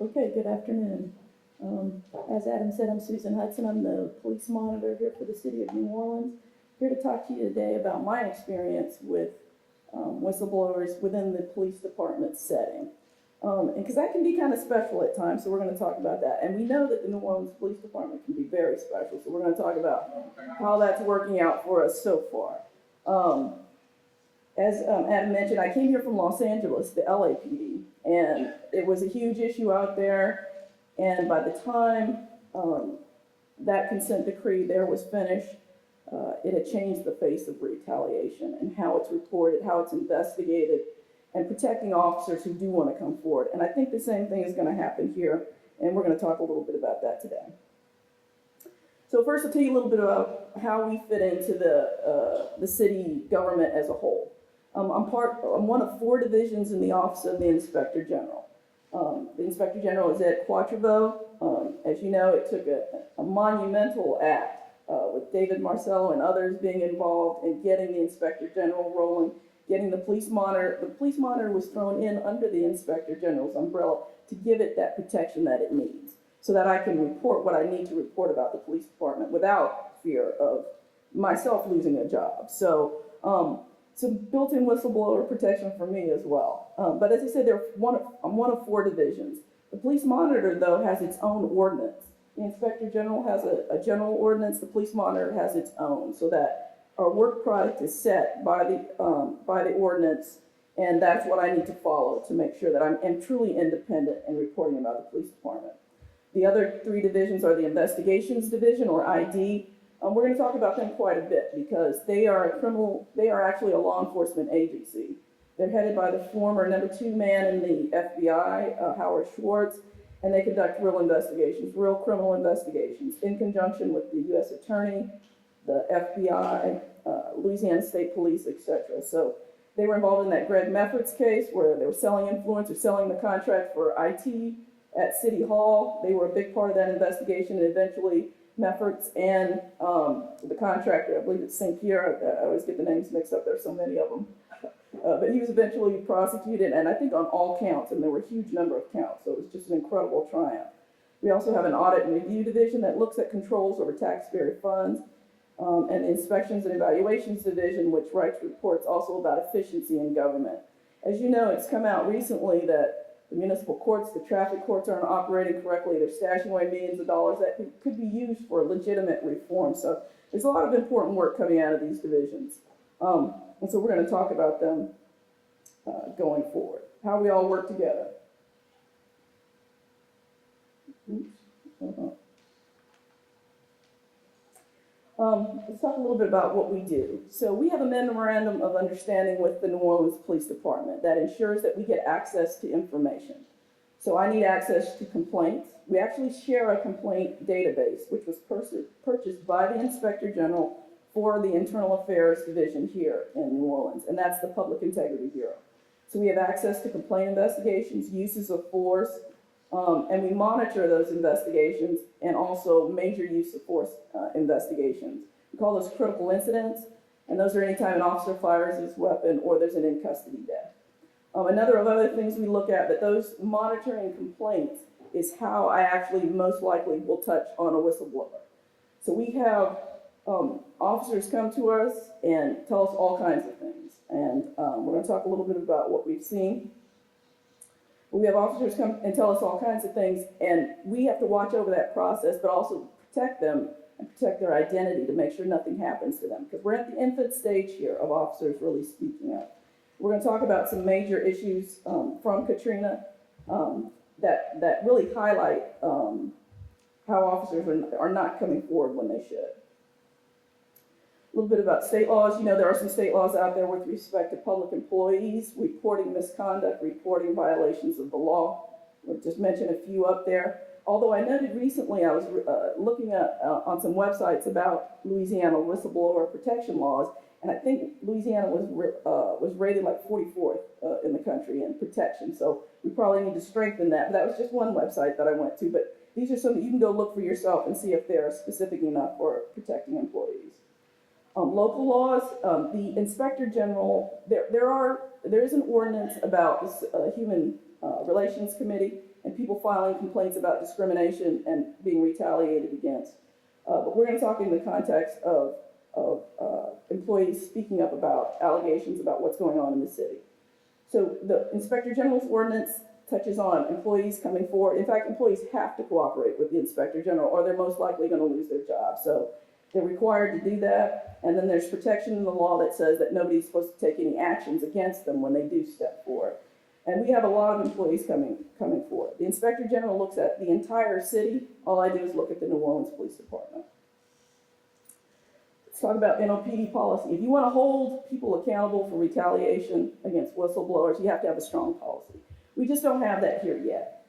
Okay, good afternoon. As Adam said, I'm Susan Hudson. I'm the police monitor here for the city of New Orleans. Here to talk to you today about my experience with whistleblowers within the police department setting. And because that can be kind of special at times, so we're going to talk about that. And we know that the New Orleans Police Department can be very special, so we're going to talk about how that's working out for us so far. As Adam mentioned, I came here from Los Angeles, the LAPD, and it was a huge issue out there. And by the time that consent decree there was finished, it had changed the face of retaliation and how it's reported, how it's investigated, and protecting officers who do want to come forward. And I think the same thing is going to happen here, and we're going to talk a little bit about that today. So first, I'll tell you a little bit about how we fit into the city government as a whole. I'm one of 4 divisions in the Office of the Inspector General. The Inspector General is at Quatrevo. As you know, it took a monumental act with David Marcello and others being involved in getting the Inspector General rolling, getting the police monitor. The police monitor was thrown in under the Inspector General's umbrella to give it that protection that it needs. so that I can report what I need to report about the police department without fear of myself losing a job. So, some built-in whistleblower protection for me as well. But as I said, I'm one of 4 divisions. The police monitor, though, has its own ordinance. The inspector general has a general ordinance. The police monitor has its own, so that our work product is set by the ordinance, and that's what I need to follow to make sure that I'm truly independent in reporting about the police department. The other 3 divisions are the investigations division, or ID. We're going to talk about them quite a bit because they are actually a law enforcement agency. They're headed by the former number 2 man in the FBI, Howard Schwartz, and they conduct real investigations, real criminal investigations, in conjunction with the U.S. Attorney, the FBI, Louisiana State Police, etc. So they were involved in that Greg Mefferts case where they were selling influence or selling the contract for IT at City Hall. They were a big part of that investigation, and eventually Mefferts and the contractor, I believe it's St. Pierre, I always get the names mixed up, there's so many of them. But he was eventually prosecuted, and I think on all counts, and there were a huge number of counts, so it was just an incredible triumph. We also have an audit and review division that looks at controls over taxpayer funds, and the inspections and evaluations division, which writes reports also about efficiency in government. As you know, it's come out recently that the municipal courts, the traffic courts aren't operating correctly. They're stashing away millions of dollars that could be used for legitimate reform. So there's a lot of important work coming out of these divisions. And so we're going to talk about them going forward, how we all work together. Let's talk a little bit about what we do. So we have a memorandum of understanding with the New Orleans Police Department that ensures that we get access to information. So I need access to complaints. We actually share a complaint database, which was purchased by the Inspector General for the Internal Affairs Division here in New Orleans, and that's the Public Integrity Bureau. So we have access to complaint investigations, uses of force, and we monitor those investigations and also major use of force investigations. We call those critical incidents, and those are anytime an officer fires his weapon or there's an in-custody death. Another of other things we look at, but those monitoring complaints is how I actually most likely will touch on a whistleblower. So we have officers come to us and tell us all kinds of things, and we're going to talk a little bit about what we've seen. We have officers come and tell us all kinds of things, and we have to watch over that process, but also protect them and protect their identity to make sure nothing happens to them, because we're at the infant stage here of officers really speaking up. We're going to talk about some major issues from Katrina that really highlight how officers are not coming forward when they should. A little bit about state laws. You know, there are some state laws out there with respect to public employees, reporting misconduct, reporting violations of the law. We'll just mention a few up there. Although I noted recently, I was looking at on some websites about Louisiana whistleblower protection laws, and I think Louisiana was rated like 44th in the country in protection. So we probably need to strengthen that. But that was just one website that I went to. But these are some that you can go look for yourself and see if they're specific enough for protecting employees. Local laws, the Inspector General, there is an ordinance about this Human Relations Committee and people filing complaints about discrimination and being retaliated against. But we're going to talk in the context of employees speaking up about allegations about what's going on in the city. So the Inspector General's ordinance touches on employees coming forward. In fact, employees have to cooperate with the Inspector General or they're most likely going to lose their job. So they're required to do that, and then there's protection in the law that says that nobody's supposed to take any actions against them when they do step forward. And we have a lot of employees coming forward. The Inspector General looks at the entire city. All I do is look at the New Orleans Police Department. Let's talk about NOPD policy. If you want to hold people accountable for retaliation against whistleblowers, you have to have a strong policy. We just don't have that here yet.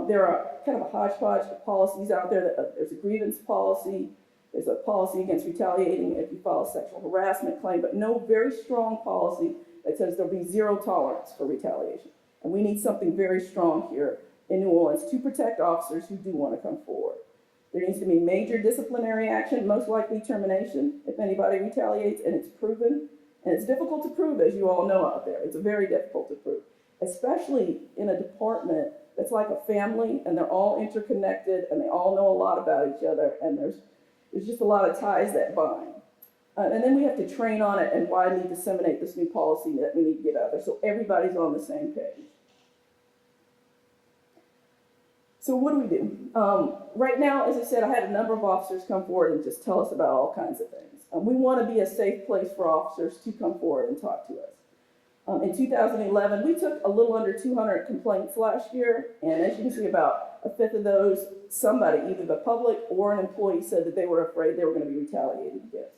There are kind of a hodgepodge of policies out there. There's a grievance policy. There's a policy against retaliating if you file a sexual harassment claim, but no very strong policy that says there'll be zero tolerance for retaliation. And we need something very strong here in New Orleans to protect officers who do want to come forward. There needs to be major disciplinary action, most likely termination if anybody retaliates and it's proven. And it's difficult to prove, as you all know out there. It's very difficult to prove, especially in a department that's like a family, and they're all interconnected, and they all know a lot about each other, and there's just a lot of ties that bind. And then we have to train on it and widely disseminate this new policy that we need to get out there so everybody's on the same page. So what do? Right now, as I said, I had a number of officers come forward and just tell us about all kinds of things. We want to be a safe place for officers to come forward and talk to us. In 2011, we took a little under 200 complaints last year, and as you can see, about a fifth of those, somebody, either the public or an employee, said that they were afraid they were going to be retaliated against.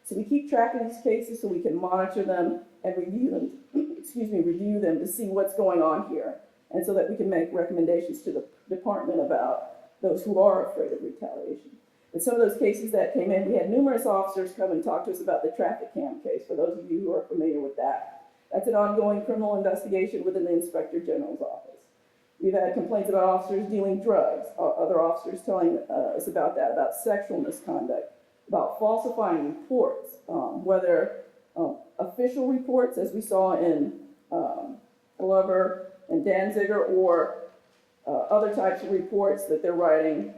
So we keep track of these cases so we can monitor them and review them, review them to see what's going on here, and so that we can make recommendations to the department about those who are afraid of retaliation. In some of those cases that came in, we had numerous officers come and talk to us about the traffic cam case, for those of you who are familiar with that. That's an ongoing criminal investigation within the Inspector General's office. We've had complaints about officers dealing drugs, other officers telling us about that, about sexual misconduct, about falsifying reports, whether official reports, as we saw in Glover and Danziger, or other types of reports that they're writing,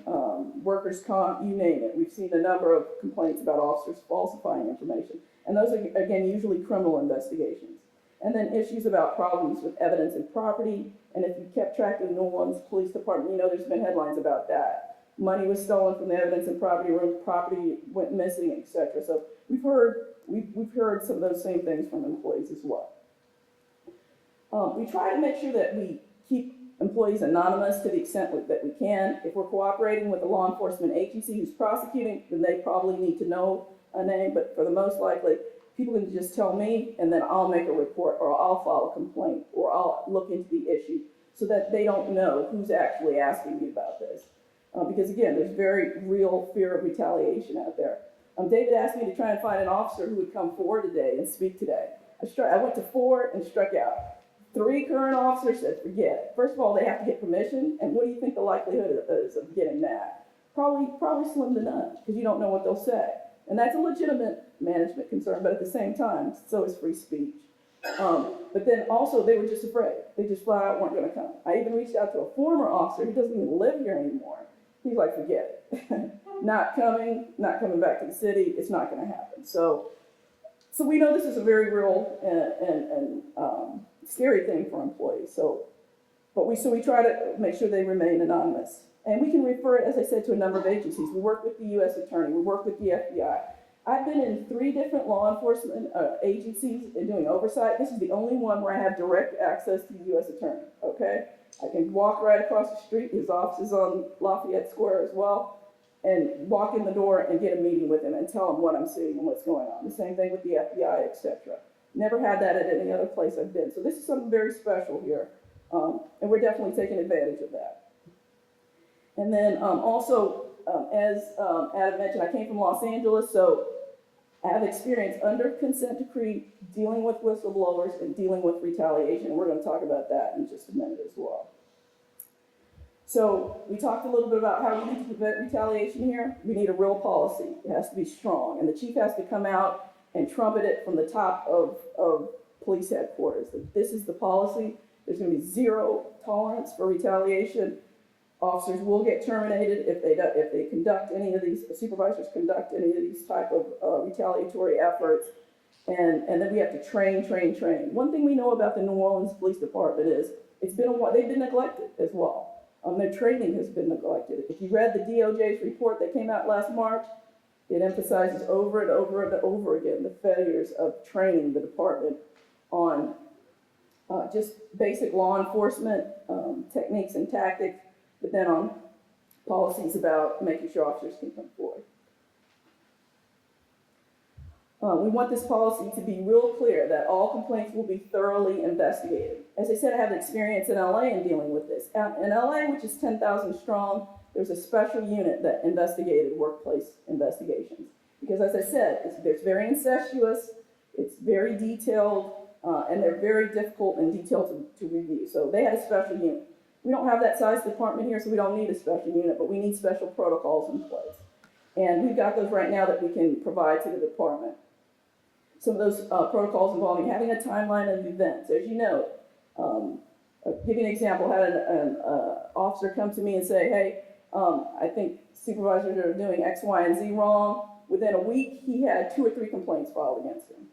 workers' comp, you name it. We've seen a number of complaints about officers falsifying information. And those are, again, usually criminal investigations. And then issues about problems with evidence and property. And if you kept track of the New Orleans Police Department, you know there's been headlines about that. Money was stolen from the evidence and property room, property went missing, etc. So we've heard some of those same things from employees as well. We try to make sure that we keep employees anonymous to the extent that we can. If we're cooperating with a law enforcement agency who's prosecuting, then they probably need to know a name, but for the most likely, people can just tell me, and then I'll make a report, or I'll file a complaint, or I'll look into the issue so that they don't know who's actually asking me about this. Because again, there's very real fear of retaliation out there. David asked me to try and find an officer who would come forward today and speak today. I went to 4 and struck out. 3 current officers said, forget it. First of all, they have to get permission, and what do you think the likelihood is of getting that? Probably slim to none, because you don't know what they'll say. And that's a legitimate management concern, but at the same time, so is free speech. But then also, they were just afraid. They just flat out weren't going to come. I even reached out to a former officer who doesn't even live here anymore. He's like, forget it. Not coming back to the city, it's not going to happen. So we know this is a very real and scary thing for employees. So we try to make sure they remain anonymous. And we can refer it, as I said, to a number of agencies. We work with the U.S. Attorney. We work with the FBI. I've been in 3 different law enforcement agencies in doing oversight. This is the only one where I have direct access to the U.S. Attorney, okay? I can walk right across the street. His office is on Lafayette Square as well, and walk in the door and get a meeting with him and tell him what I'm seeing and what's going on. The same thing with the FBI, etc. Never had that at any other place I've been. So this is something very special here, and we're definitely taking advantage of that. And then as Adam mentioned, I came from Los Angeles, so I have experience under consent decree dealing with whistleblowers and dealing with retaliation. And we're going to talk about that in just a minute as well. So we talked a little bit about how we need to prevent retaliation here. We need a real policy. It has to be strong. And the chief has to come out and trumpet it from the top of police headquarters. That this is the policy. There's going to be 0 tolerance for retaliation. Officers will get terminated if they conduct any of these, supervisors conduct any of these type of retaliatory efforts. And then we have to train. One thing we know about the New Orleans Police Department is they've been neglected as well. Their training has been neglected. If you read the DOJ's report that came out last March, it emphasizes over and over and over again the failures of training the department on just basic law enforcement techniques and tactics, but then on policies about making sure officers can come forward. We want this policy to be real clear that all complaints will be thoroughly investigated. As I said, I have experience in LA in dealing with this. In LA, which is 10,000 strong, there's a special unit that investigated workplace investigations. Because as I said, it's very incestuous, it's very detailed, and they're very difficult and detailed to review. So they had a special unit. We don't have that size department here, so we don't need a special unit, but we need special protocols in place. And we've got those right now that we can provide to the department. Some of those protocols involving having a timeline of events. As you know, give you an example. I had an officer come to me and say, hey, I think supervisors are doing X, Y, and Z wrong. Within a week, he had 2 or 3 complaints filed against him.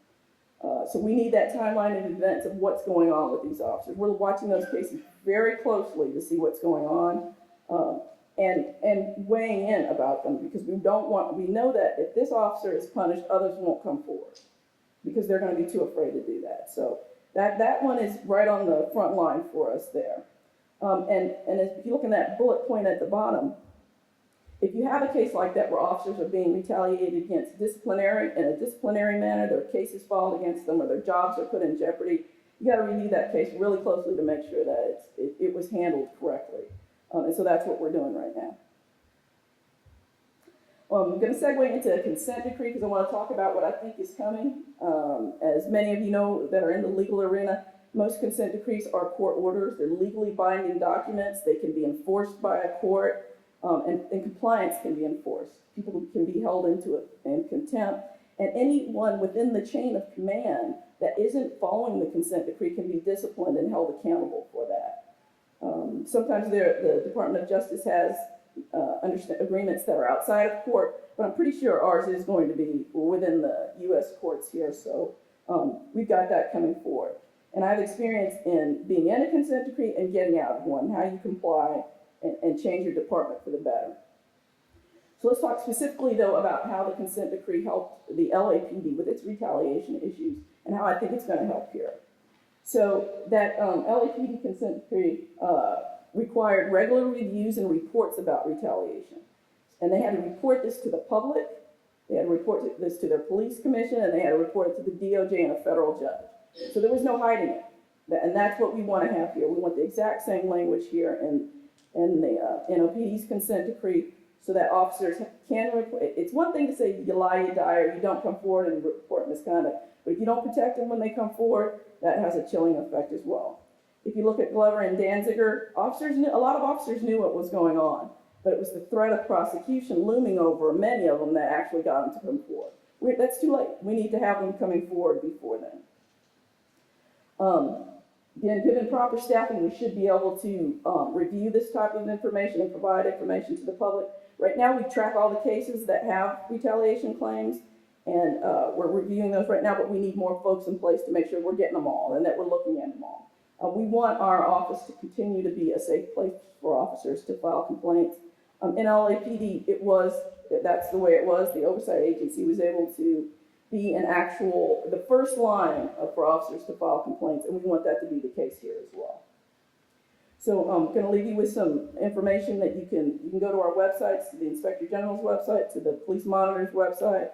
So we need that timeline of events of what's going on with these officers. We're watching those cases very closely to see what's going on, and weighing in about them, because we know that if this officer is punished, others won't come forward because they're going to be too afraid to do that. So that one is right on the front line for us there. And if you look in that bullet point at the bottom, if you have a case like that where officers are being retaliated against in a disciplinary manner, there are cases filed against them or their jobs are put in jeopardy, you got to review that case really closely to make sure that it was handled correctly. And so that's what we're doing right now. I'm going to segue into a consent decree because I want to talk about what I think is coming. As many of you know that are in the legal arena, most consent decrees are court orders. They're legally binding documents. They can be enforced by a court. And compliance can be enforced. People can be held into it in contempt. And anyone within the chain of command that isn't following the consent decree can be disciplined and held accountable for that. Sometimes the Department of Justice has agreements that are outside of court, but I'm pretty sure ours is going to be within the U.S. courts here. So we've got that coming forward. And I have experience in being in a consent decree and getting out of one, how you comply and change your department for the better. So let's talk specifically, though, about how the consent decree helped the LAPD with its retaliation issues and how I think it's going to help here. So that LAPD consent decree required regular reviews and reports about retaliation. And they had to report this to the public, they had to report this to their police commission, and they had to report it to the DOJ and a federal judge. So there was no hiding it. And that's what we want to have here. We want the exact same language here in the NOPD's consent decree, so that officers can report. It's one thing to say you lie, you die, or you don't come forward and report misconduct, but if you don't protect them when they come forward, that has a chilling effect as well. If you look at Glover and Danziger, a lot of officers knew what was going on, but it was the threat of prosecution looming over many of them that actually got them to come forward. That's too late. We need to have them coming forward before then. Again, given proper staffing, we should be able to review this type of information and provide information to the public. Right now, we track all the cases that have retaliation claims, and we're reviewing those right now, but we need more folks in place to make sure we're getting them all and that we're looking at them all. We want our office to continue to be a safe place for officers to file complaints. In LAPD, that's the way it was. The oversight agency was able to be the first line for officers to file complaints, and we want that to be the case here as well. So I'm going to leave you with some information that you can go to our websites, to the Inspector General's website, to the Police Monitor's website,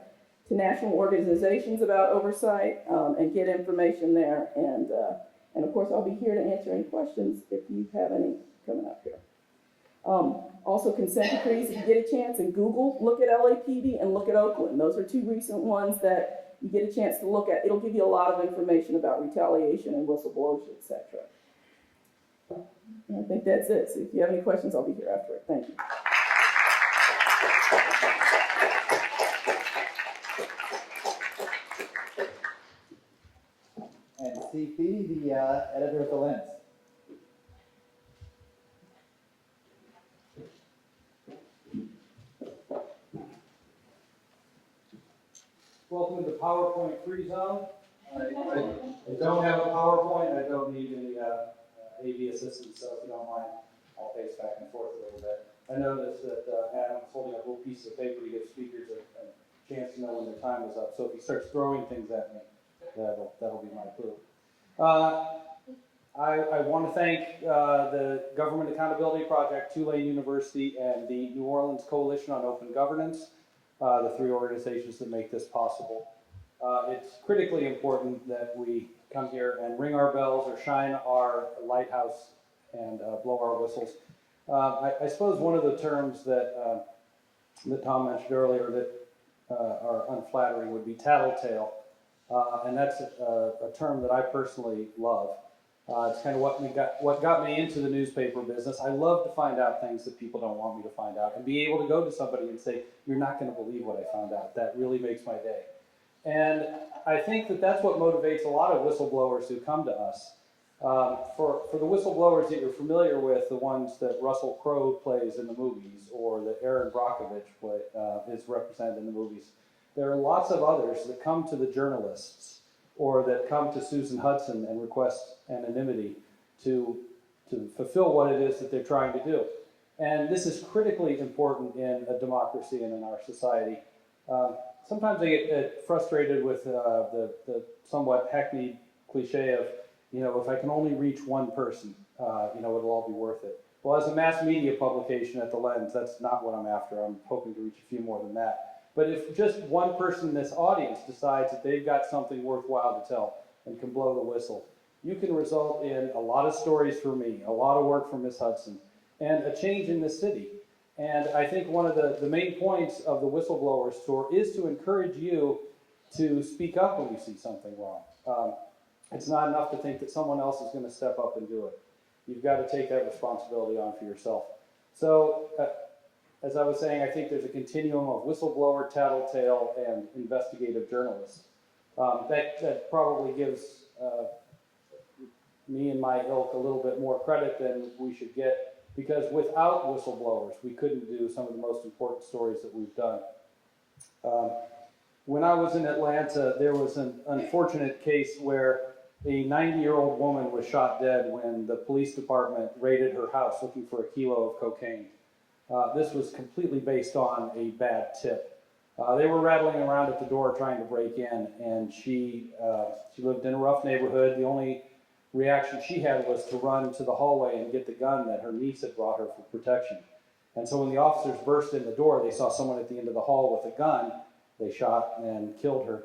to national organizations about oversight, and get information there. And of course, I'll be here to answer any questions if you have any coming up here. Also, consent decrees, if you get a chance, and Google, look at LAPD and look at Oakland. Those are 2 recent ones that you get a chance to look at. It'll give you a lot of information about retaliation and whistleblowers, etc. I think that's it. So if you have any questions, I'll be here after it. Thank you.
And Steve Beatty, the editor of The Lens.
Welcome to the PowerPoint free zone. I don't have a PowerPoint. I don't need any AV assistance, so if you don't mind, I'll pace back and forth a little bit. I noticed that Adam's holding up a little piece of paper to give speakers a chance to know when their time is up. So if he starts throwing things at me, that'll be my clue. I want to thank the Government Accountability Project, Tulane University, and the New Orleans Coalition on Open Governance, the 3 organizations that make this possible. It's critically important that we come here and ring our bells or shine our lighthouse and blow our whistles. I suppose one of the terms that Tom mentioned earlier that are unflattering would be tattletale. And that's a term that I personally love. It's kind of what got me into the newspaper business. I love to find out things that people don't want me to find out and be able to go to somebody and say, you're not going to believe what I found out. That really makes my day. And I think that that's what motivates a lot of whistleblowers who come to us. For the whistleblowers that you're familiar with, the ones that Russell Crowe plays in the movies, or that Aaron Brockovich is represented in the movies, there are lots of others that come to the journalists or that come to Susan Hudson and request anonymity to fulfill what it is that they're trying to do. And this is critically important in a democracy and in our society. Sometimes I get frustrated with the somewhat hackneyed cliche of, if I can only reach one person, it'll all be worth it. Well, as a mass media publication at the Lens, that's not what I'm after. I'm hoping to reach a few more than that. But if just one person in this audience decides that they've got something worthwhile to tell and can blow the whistle, you can result in a lot of stories for me, a lot of work for Ms. Hudson, and a change in the city. And I think one of the main points of the Whistleblowers Tour is to encourage you to speak up when you see something wrong. It's not enough to think that someone else is going to step up and do it. You've got to take that responsibility on for yourself. So, as I was saying, I think there's a continuum of whistleblower, tattletale, and investigative journalists. That probably gives me and my ilk a little bit more credit than we should get, because without whistleblowers, we couldn't do some of the most important stories that we've done. When I was in Atlanta, there was an unfortunate case where a 90-year-old woman was shot dead when the police department raided her house looking for a kilo of cocaine. This was completely based on a bad tip. They were rattling around at the door trying to break in, and she lived in a rough neighborhood. The only reaction she had was to run to the hallway and get the gun that her niece had brought her for protection. And so when the officers burst in the door, they saw someone at the end of the hall with a gun. They shot and killed her.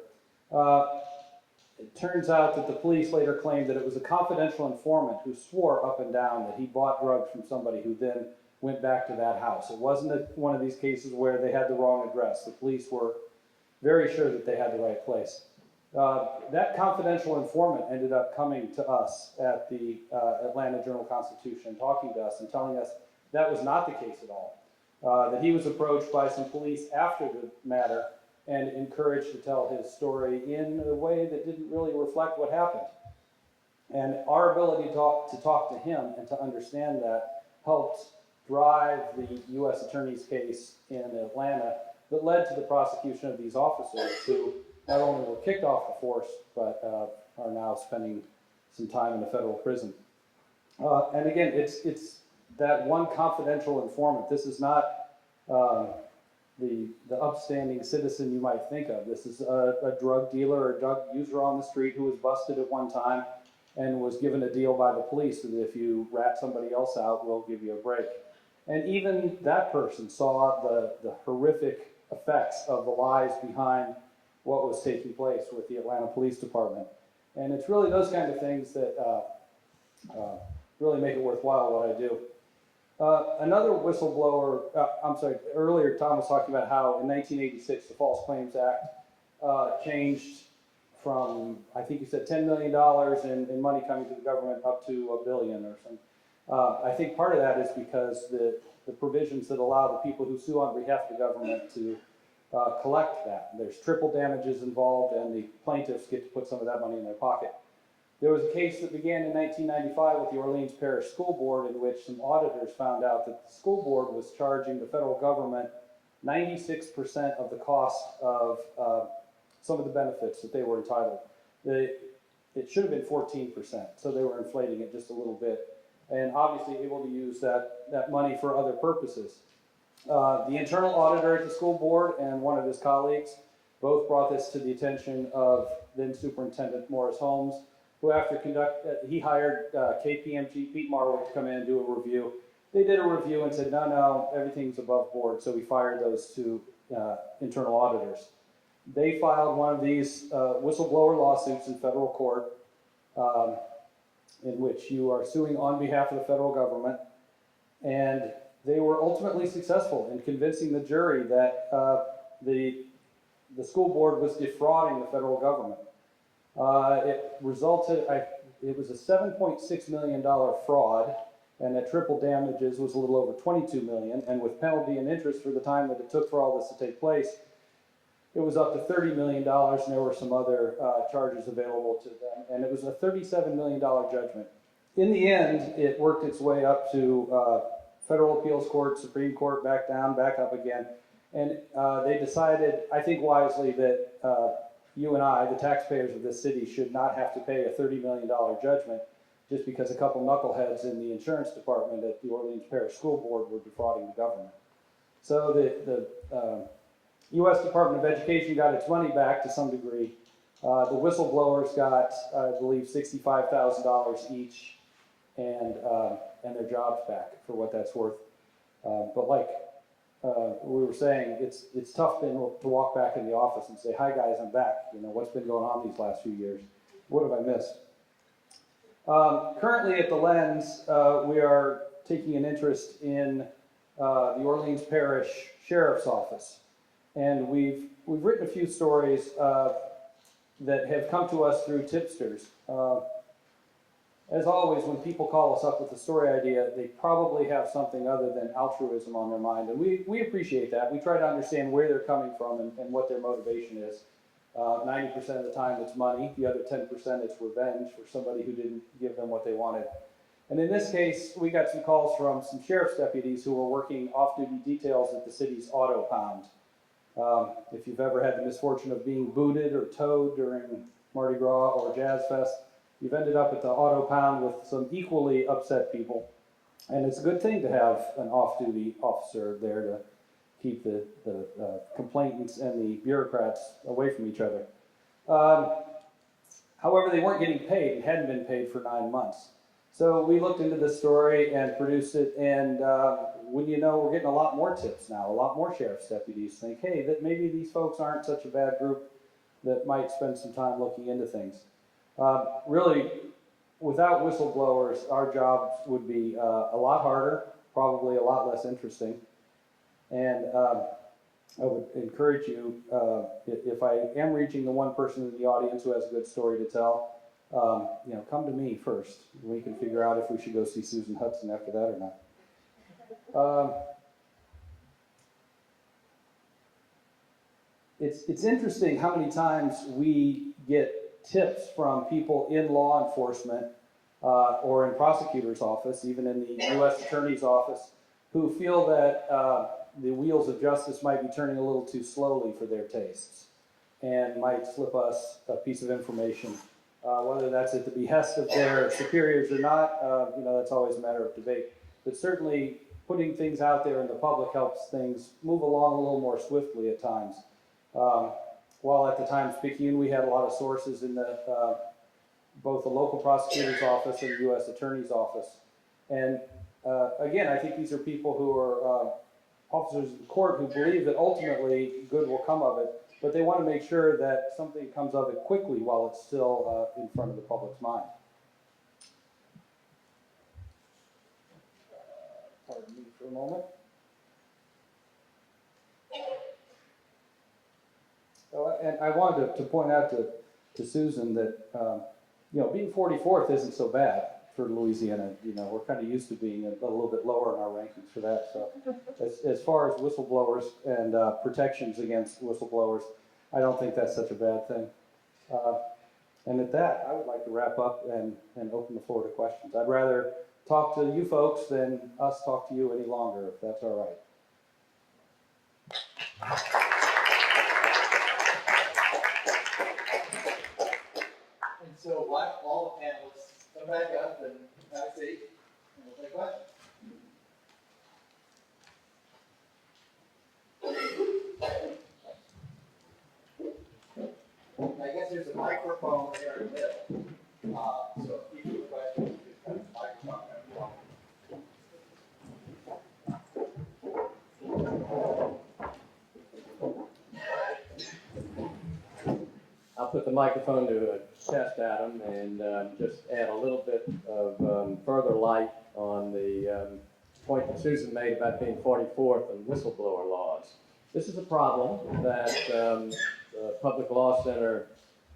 It turns out that the police later claimed that it was a confidential informant who swore up and down that he bought drugs from somebody who then went back to that house. It wasn't one of these cases where they had the wrong address. The police were very sure that they had the right place. That confidential informant ended up coming to us at the Atlanta Journal-Constitution, talking to us and telling us that was not the case at all. That he was approached by some police after the matter and encouraged to tell his story in a way that didn't really reflect what happened. And our ability to talk to him and to understand that helped drive the U.S. Attorney's case in Atlanta that led to the prosecution of these officers who not only were kicked off the force, but are now spending some time in a federal prison. And again, it's that one confidential informant. This is not the upstanding citizen you might think of. This is a drug dealer or a drug user on the street who was busted at one time and was given a deal by the police that if you rat somebody else out, we'll give you a break. And even that person saw the horrific effects of the lies behind what was taking place with the Atlanta Police Department. And it's really those kind of things that really make it worthwhile what I do. Another whistleblower, earlier Tom was talking about how in 1986 the False Claims Act changed from, I think you said $10 million in money coming to the government up to $1 billion or something. I think part of that is because the provisions that allow the people who sue on behalf of the government to collect that. There's triple damages involved, and the plaintiffs get to put some of that money in their pocket. There was a case that began in 1995 with the Orleans Parish School Board in which some auditors found out that the school board was charging the federal government 96% of the cost of some of the benefits that they were entitled. It should have been 14%, so they were inflating it just a little bit, and obviously able to use that money for other purposes. The internal auditor at the school board and one of his colleagues both brought this to the attention of then Superintendent Morris Holmes, who he hired KPMG, Pete Marwick, to come in and do a review. They did a review and said, no, everything's above board, so we fired those two internal auditors. They filed one of these whistleblower lawsuits in federal court in which you are suing on behalf of the federal government, and they were ultimately successful in convincing the jury that the school board was defrauding the federal government. It resulted, it was a $7.6 million fraud, and that triple damages was a little over $22 million, and with penalty and interest for the time that it took for all this to take place, it was up to $30 million, and there were some other charges available to them, and it was a $37 million judgment. in the end, it worked its way up to federal appeals court, Supreme Court, back down, back up again. And they decided, I think wisely, that you and I, the taxpayers of this city, should not have to pay a $30 million judgment just because a couple knuckleheads in the insurance department at the Orleans Parish School Board were defrauding the government. So the U.S. Department of Education got its money back to some degree. The whistleblowers got, I believe, $65,000 each, and their jobs back for what that's worth. But like we were saying, it's tough then to walk back in the office and say, "Hi guys, I'm back. You know, what's been going on these last few years? What have I missed?" Currently at the Lens, we are taking an interest in the Orleans Parish Sheriff's Office, and we've written a few stories that have come to us through tipsters. As always, when people call us up with a story idea, they probably have something other than altruism on their mind, and we appreciate that. We try to understand where they're coming from and what their motivation is. 90% of the time it's money, the other 10% it's revenge for somebody who didn't give them what they wanted. And in this case, we got some calls from some sheriff's deputies who were working off-duty details at the city's auto pound. If you've ever had the misfortune of being booted or towed during Mardi Gras or Jazz Fest, you've ended up at the auto pound with some equally upset people. And it's a good thing to have an off-duty officer there to keep the complainants and the bureaucrats away from each other. However, they weren't getting paid and hadn't been paid for 9 months. So we looked into this story and produced it, and when you know, we're getting a lot more tips now. A lot more sheriff's deputies think, hey, that maybe these folks aren't such a bad group that might spend some time looking into things. Really, without whistleblowers, our jobs would be a lot harder, probably a lot less interesting. And I would encourage you, if I am reaching the one person in the audience who has a good story to tell, you know, come to me first. We can figure out if we should go see Susan Hudson after that or not. It's interesting how many times we get tips from people in law enforcement or in prosecutor's office, even in the U.S. Attorney's office, who feel that the wheels of justice might be turning a little too slowly for their tastes and might slip us a piece of information. Whether that's at the behest of their superiors or not, you know, that's always a matter of debate. But certainly putting things out there in the public helps things move along a little more swiftly at times. While at the Times-Picayune, we had a lot of sources in both the local prosecutor's office and the U.S. Attorney's office. And again, I think these are people who are officers of the court who believe that ultimately good will come of it, but they want to make sure that something comes of it quickly while it's still in front of the public's mind. Pardon me for a moment. And I wanted to point out to Susan that, you know, being 44th isn't so bad for Louisiana. You know, we're kind of used to being a little bit lower in our rankings for that. So as far as whistleblowers and protections against whistleblowers, I don't think that's such a bad thing. And at that, I would like to wrap up and open the floor to questions. I'd rather talk to you folks than us talk to you any longer, if that's all right.
And so why don't all the panelists come back up and have a seat, and we'll take questions. I guess there's a microphone there in the middle. So if you have a question, you just have a microphone
I'll put the microphone to test Adam and just add a little bit of further light on the point that Susan made about being 44th in whistleblower laws. This is a problem that the Public Law Center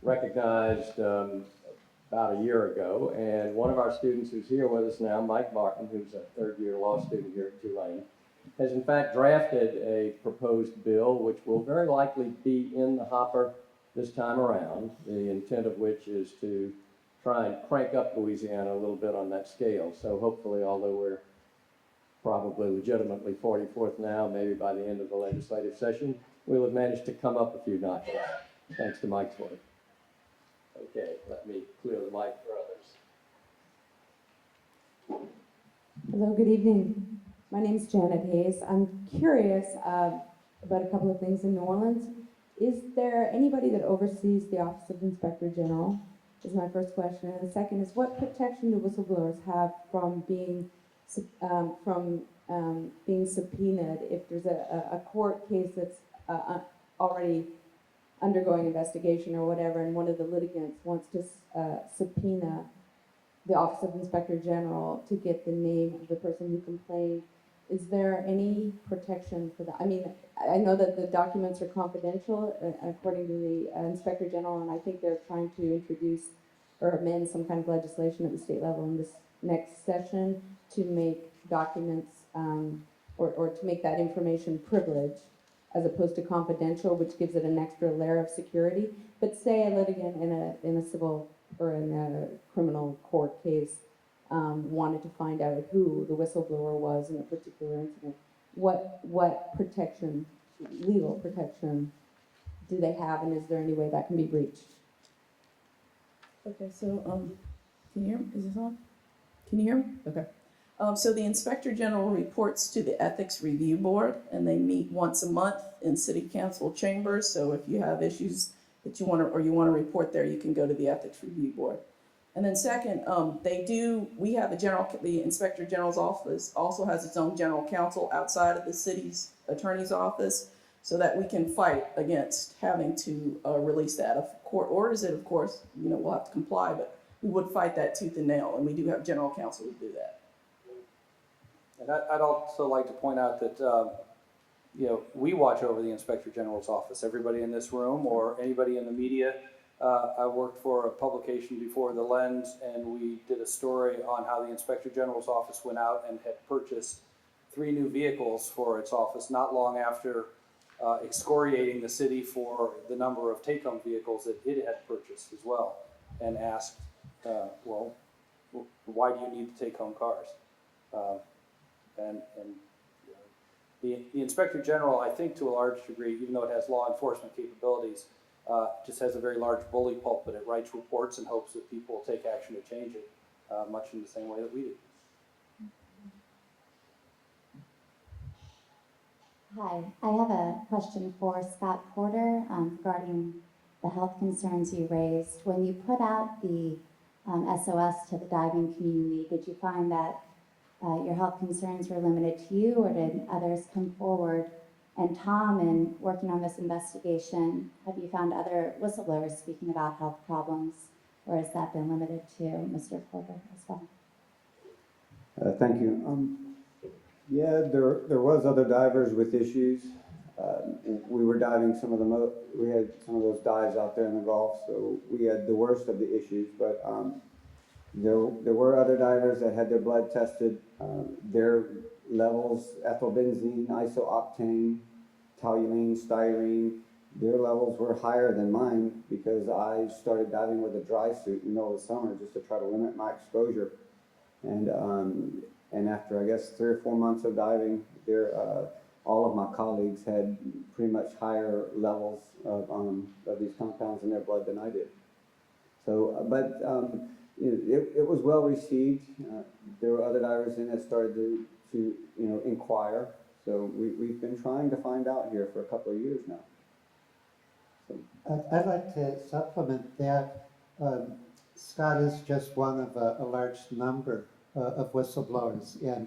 recognized about a year ago, and one of our students who's here with us now, Mike Martin, who's a third-year law student here at Tulane, has in fact drafted a proposed bill which will very likely be in the hopper this time around, the intent of which is to try and crank up Louisiana a little bit on that scale. So hopefully, although we're probably legitimately 44th now, maybe by the end of the legislative session, we'll have managed to come up a few notches, thanks to Mike's work. Okay, let me clear the mic for others.
Hello, good evening. My name is Janet Hayes. I'm curious about a couple of things in New Orleans. Is there anybody that oversees the Office of Inspector General? Is my first question. And the second is, what protection do whistleblowers have from being subpoenaed if there's a court case that's already undergoing investigation or whatever, and one of the litigants wants to subpoena the Office of Inspector General to get the name of the person who complained? Is there any protection for that? I mean, I know that the documents are confidential according to the Inspector General, and I think they're trying to introduce or amend some kind of legislation at the state level in this next session to make documents or to make that information privileged as opposed to confidential, which gives it an extra layer of security. But say a litigant in a civil or in a criminal court case wanted to find out who the whistleblower was in a particular incident, what protection, legal protection, do they have, and is there any way that can be breached?
Okay, so, can you hear me? Is this on? Can you hear me? Okay. So the Inspector General reports to the Ethics Review Board, and they meet once a month in City Council chambers. So if you have issues that you want to report there, you can go to the Ethics Review Board. And then second, we have the Inspector General's office also has its own general counsel outside of the city's attorney's office, so that we can fight against having to release that. If court orders it, of course, we'll have to comply, but we would fight that tooth and nail, and we do have general counsel to do that.
And I'd also like to point out that, we watch over the Inspector General's office. Everybody in this room or anybody in the media. I worked for a publication before the Lens, and we did a story on how the Inspector General's office went out and had purchased 3 new vehicles for its office not long after excoriating the city for the number of take-home vehicles that it had purchased as well, and asked, why do you need to take home cars? The Inspector General, I think to a large degree, even though it has law enforcement capabilities, just has a very large bully pulpit. It writes reports and hopes that people will take action to change it, much in the same way that we do.
Hi, I have a question for Scott Porter regarding the health concerns you raised. When you put out the SOS to the diving community, did you find that your health concerns were limited to you, or did others come forward? And Tom, in working on this investigation, have you found other whistleblowers speaking about health problems, or has that been limited to Mr. Porter as well?
Thank you. Yeah, there was other divers with issues. We were diving we had some of those dives out there in the Gulf, so we had the worst of the issues, but there were other divers that had their blood tested. Their levels, ethylbenzene, isooctane, toluene, styrene, their levels were higher than mine because I started diving with a dry suit in the middle of the summer just to try to limit my exposure. And after, I guess, 3 or 4 months of diving, all of my colleagues had pretty much higher levels of these compounds in their blood than I did. So, but it was well received. There were other divers in that started to inquire. So we've been trying to find out here for a couple of years now. So.
I'd like to supplement that. Scott is just one of a large number of whistleblowers, and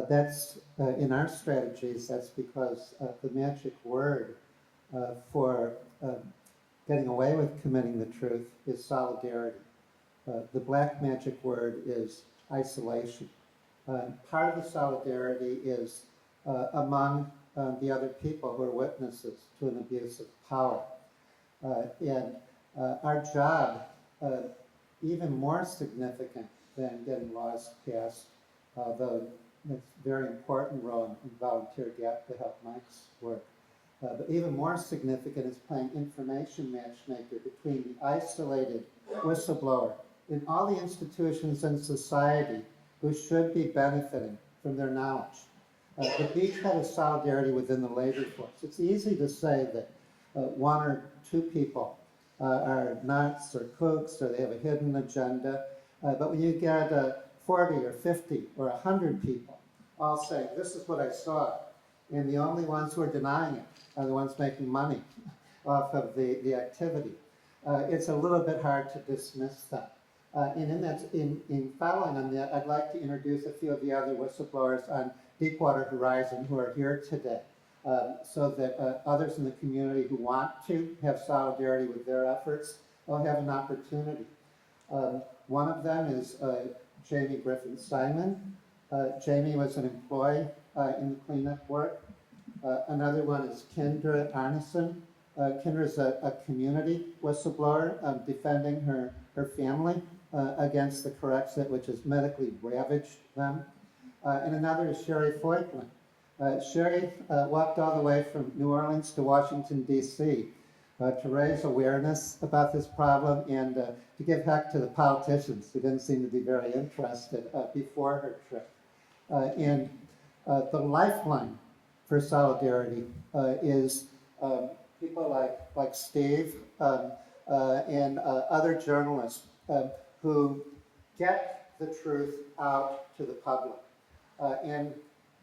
that's in our strategies. That's because the magic word for getting away with committing the truth is solidarity. The black magic word is isolation. Part of the solidarity is among the other people who are witnesses to an abuse of power. And our job, even more significant than getting laws passed, though it's a very important role in volunteer gap to help Mike's work. But even more significant is playing information matchmaker between the isolated whistleblower in all the institutions in society who should be benefiting from their knowledge. The beach had a solidarity within the labor force. It's easy to say that one or two people are nuts or kooks or they have a hidden agenda, but when you get 40 or 50 or 100 people all saying, this is what I saw, and the only ones who are denying it are the ones making money off of the activity, it's a little bit hard to dismiss that. In following on that, I'd like to introduce a few of the other whistleblowers on Deepwater Horizon who are here today, so that others in the community who want to have solidarity with their efforts will have an opportunity. One of them is Jamie Griffin-Simon. Jamie was an employee in the cleanup work. Another one is Kendra Arneson. Kendra is a community whistleblower defending her family against the Corexit, which has medically ravaged them. And another is Sherry Foytlin. Sherry walked all the way from New Orleans to Washington, D.C. To raise awareness about this problem and to give heck to the politicians who didn't seem to be very interested before her trip. And the lifeline for solidarity is people like Steve and other journalists who get the truth out to the public. And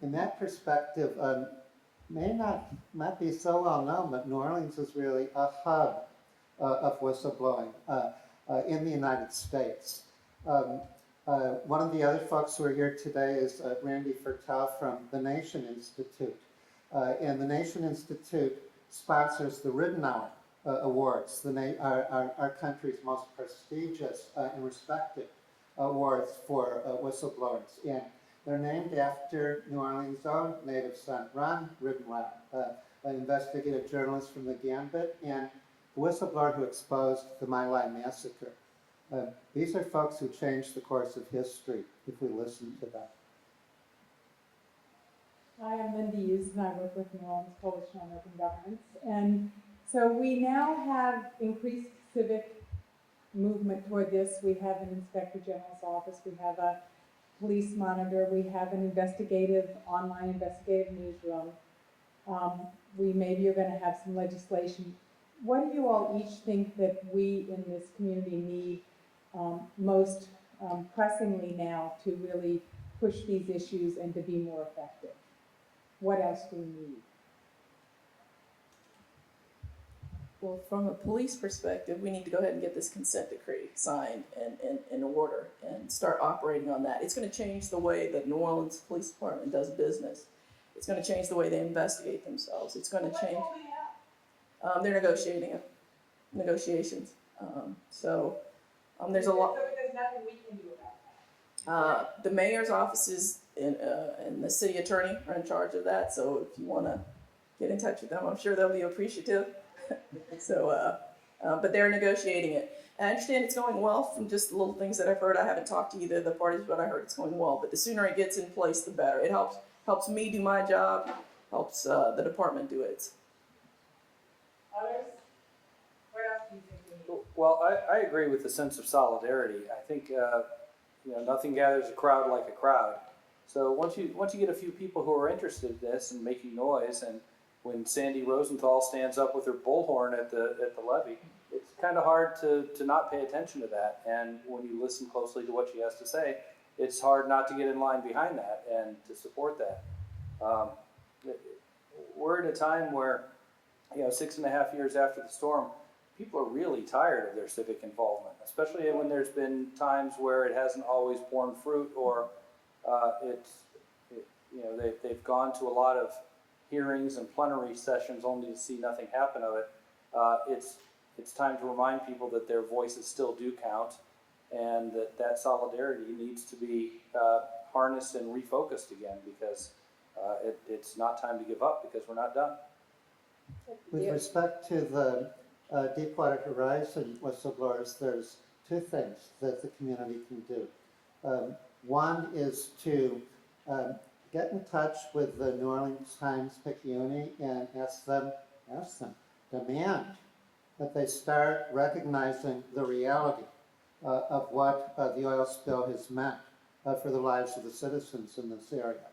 in that perspective, may not be so well known, but New Orleans is really a hub of whistleblowing in the United States. One of the other folks who are here today is Randy Fertel from the Nation Institute. And the Nation Institute sponsors the Ridenour Awards, our country's most prestigious and respected awards for whistleblowers. And they're named after New Orleans' own native son, Ron Ridenour, an investigative journalist from the Gambit and the whistleblower who exposed the My Lai massacre. These are folks who changed the course of history if we listen to them.
Hi, I'm Linda Hughes, and I work with New Orleans Coalition on Open Governance. And so we now have increased civic movement toward this. We have an Inspector General's office, we have a police monitor, we have an online investigative newsroom. We maybe are going to have some legislation. What do you all each think that we in this community need most pressingly now to really push these issues and to be more effective? What else do we need?
Well, from a police perspective, we need to go ahead and get this consent decree signed and in order and start operating on that. It's going to change the way that New Orleans Police Department does business. It's going to change the way they investigate themselves. It's going to change. They're negotiating negotiations. There's a lot.
So there's nothing we can do about that.
The mayor's offices and the city attorney are in charge of that. So if you want to get in touch with them, I'm sure they'll be appreciative. But they're negotiating it. And I understand it's going well from just the little things that I've heard. I haven't talked to either of the parties, but I heard it's going well. But the sooner it gets in place, the better. It helps me do my job, helps the department do its.
Others? What else do you think we need?
Well, I agree with the sense of solidarity. I think nothing gathers a crowd like a crowd. So once you get a few people who are interested in this and making noise, and when Sandy Rosenthal stands up with her bullhorn at the levee, it's kind of hard to not pay attention to that. And when you listen closely to what she has to say, it's hard not to get in line behind that and to support that. We're at a time where, 6.5 years after the storm, people are really tired of their civic involvement, especially when there's been times where it hasn't always borne fruit, or they've gone to a lot of hearings and plenary sessions only to see nothing happen of it. It's time to remind people that their voices still do count, and that solidarity needs to be harnessed and refocused again, because it's not time to give up, because we're not done.
With respect to the Deepwater Horizon whistleblowers, there's two things that the community can do. One is to get in touch with the New Orleans Times-Picayune and ask them, demand that they start recognizing the reality of what the oil spill has meant for the lives of the citizens in this area.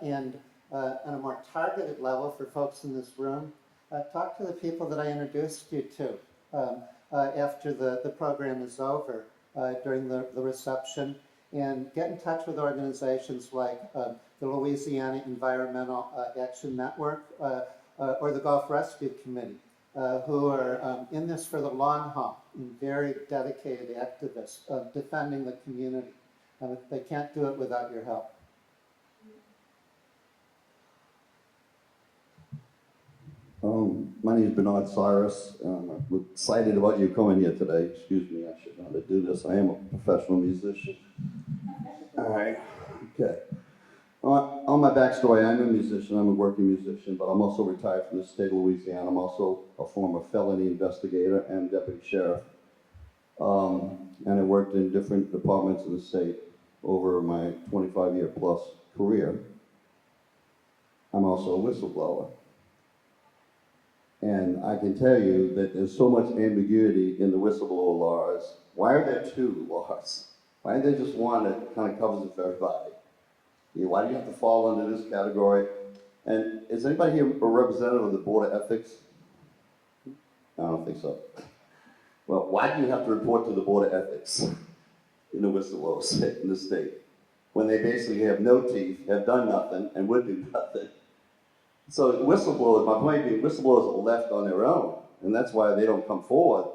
And on a more targeted level for folks in this room, talk to the people that I introduced you to after the program is over during the reception, and get in touch with organizations like the Louisiana Environmental Action Network or the Gulf Rescue Committee, who are in this for the long haul and very dedicated activists defending the community. They can't do it without your help.
My name is Bernard Cyrus. I'm excited about you coming here today. Excuse me, I should not do this. I am a professional musician. All right, okay. On my backstory, I'm a musician. I'm a working musician, but I'm also retired from the state of Louisiana. I'm also a former felony investigator and deputy sheriff. And I worked in different departments of the state over my 25-year plus career. I'm also a whistleblower. And I can tell you that there's so much ambiguity in the whistleblower laws. Why are there two laws? Why isn't there just one that kind of covers it for everybody? Why do you have to fall under this category? And is anybody here a representative of the Board of Ethics? I don't think so. Well, why do you have to report to the Board of Ethics in the whistleblowers in the state when they basically have no teeth, have done nothing, and would do nothing? So whistleblowers, my point being, whistleblowers are left on their own, and that's why they don't come forward.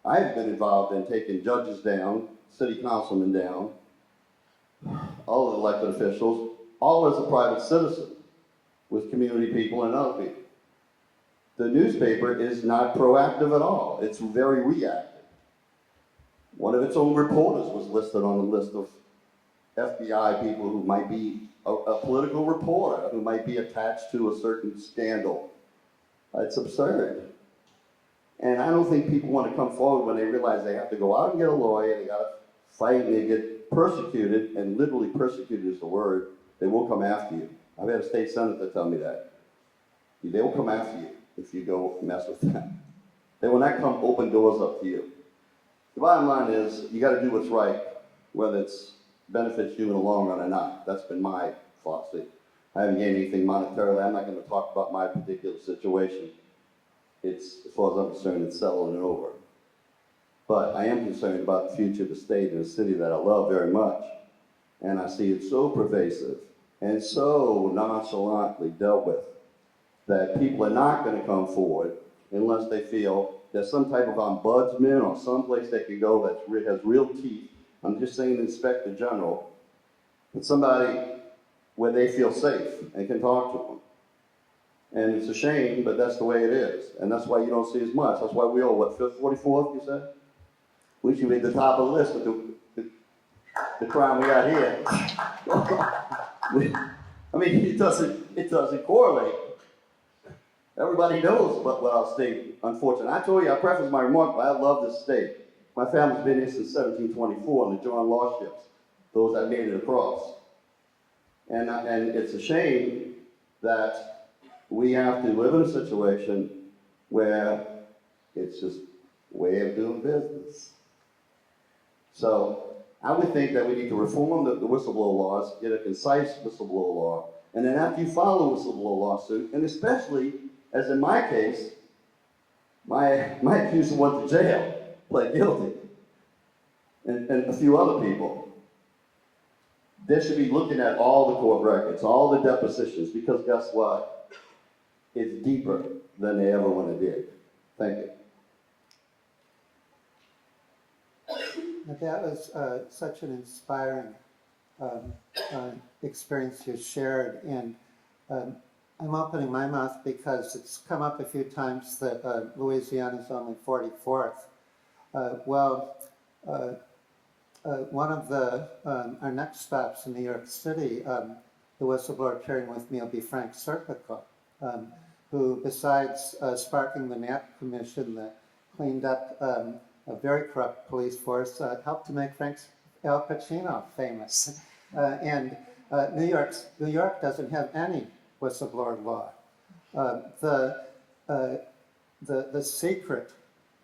I've been involved in taking judges down, city councilmen down, all of the elected officials, all as a private citizen with community people and other people. The newspaper is not proactive at all. It's very reactive. One of its own reporters was listed on the list of FBI people who might be a political reporter, who might be attached to a certain scandal. It's absurd. And I don't think people want to come forward when they realize they have to go out and get a lawyer, they got to fight, and they get persecuted, and literally persecuted is the word. They will come after you. I've had a state senator tell me that. They will come after you if you go mess with them. They will not come open doors up to you. The bottom line is, you got to do what's right, whether it's benefits you in the long run or not. That's been my philosophy. I haven't gained anything monetarily. I'm not going to talk about my particular situation. It's, as far as I'm concerned, it's settled and over. But I am concerned about the future of the state and the city that I love very much. And I see it so pervasive and so nonchalantly dealt with that people are not going to come forward unless they feel there's some type of ombudsman or someplace they can go that has real teeth. I'm just saying Inspector General, but somebody where they feel safe and can talk to them. And it's a shame, but that's the way it is. And that's why you don't see as much. That's why we all, what, 44th, you said? We should be at the top of the list with the crime we got here. I mean, it doesn't correlate. Everybody knows what our state, unfortunately. I told you, I preface my remark, but I love this state. My family's been here since 1724 on the John Law ships, those that made it across. And it's a shame that we have to live in a situation where it's just a way of doing business. So I would think that we need to reform the whistleblower laws, get a concise whistleblower law, and then after you file a whistleblower lawsuit, and especially, as in my case, my accuser went to jail, pled guilty, and a few other people. They should be looking at all the court records, all the depositions, because guess what? It's deeper than they ever want to dig. Thank you.
That was such an inspiring experience you shared, and I'm opening my mouth because it's come up a few times that Louisiana is only 44th. One of our next stops in New York City, the whistleblower appearing with me will be Frank Serpico, who, besides sparking the Knapp Commission that cleaned up a very corrupt police force, helped to make Al Pacino famous. And New York doesn't have any whistleblower law. The secret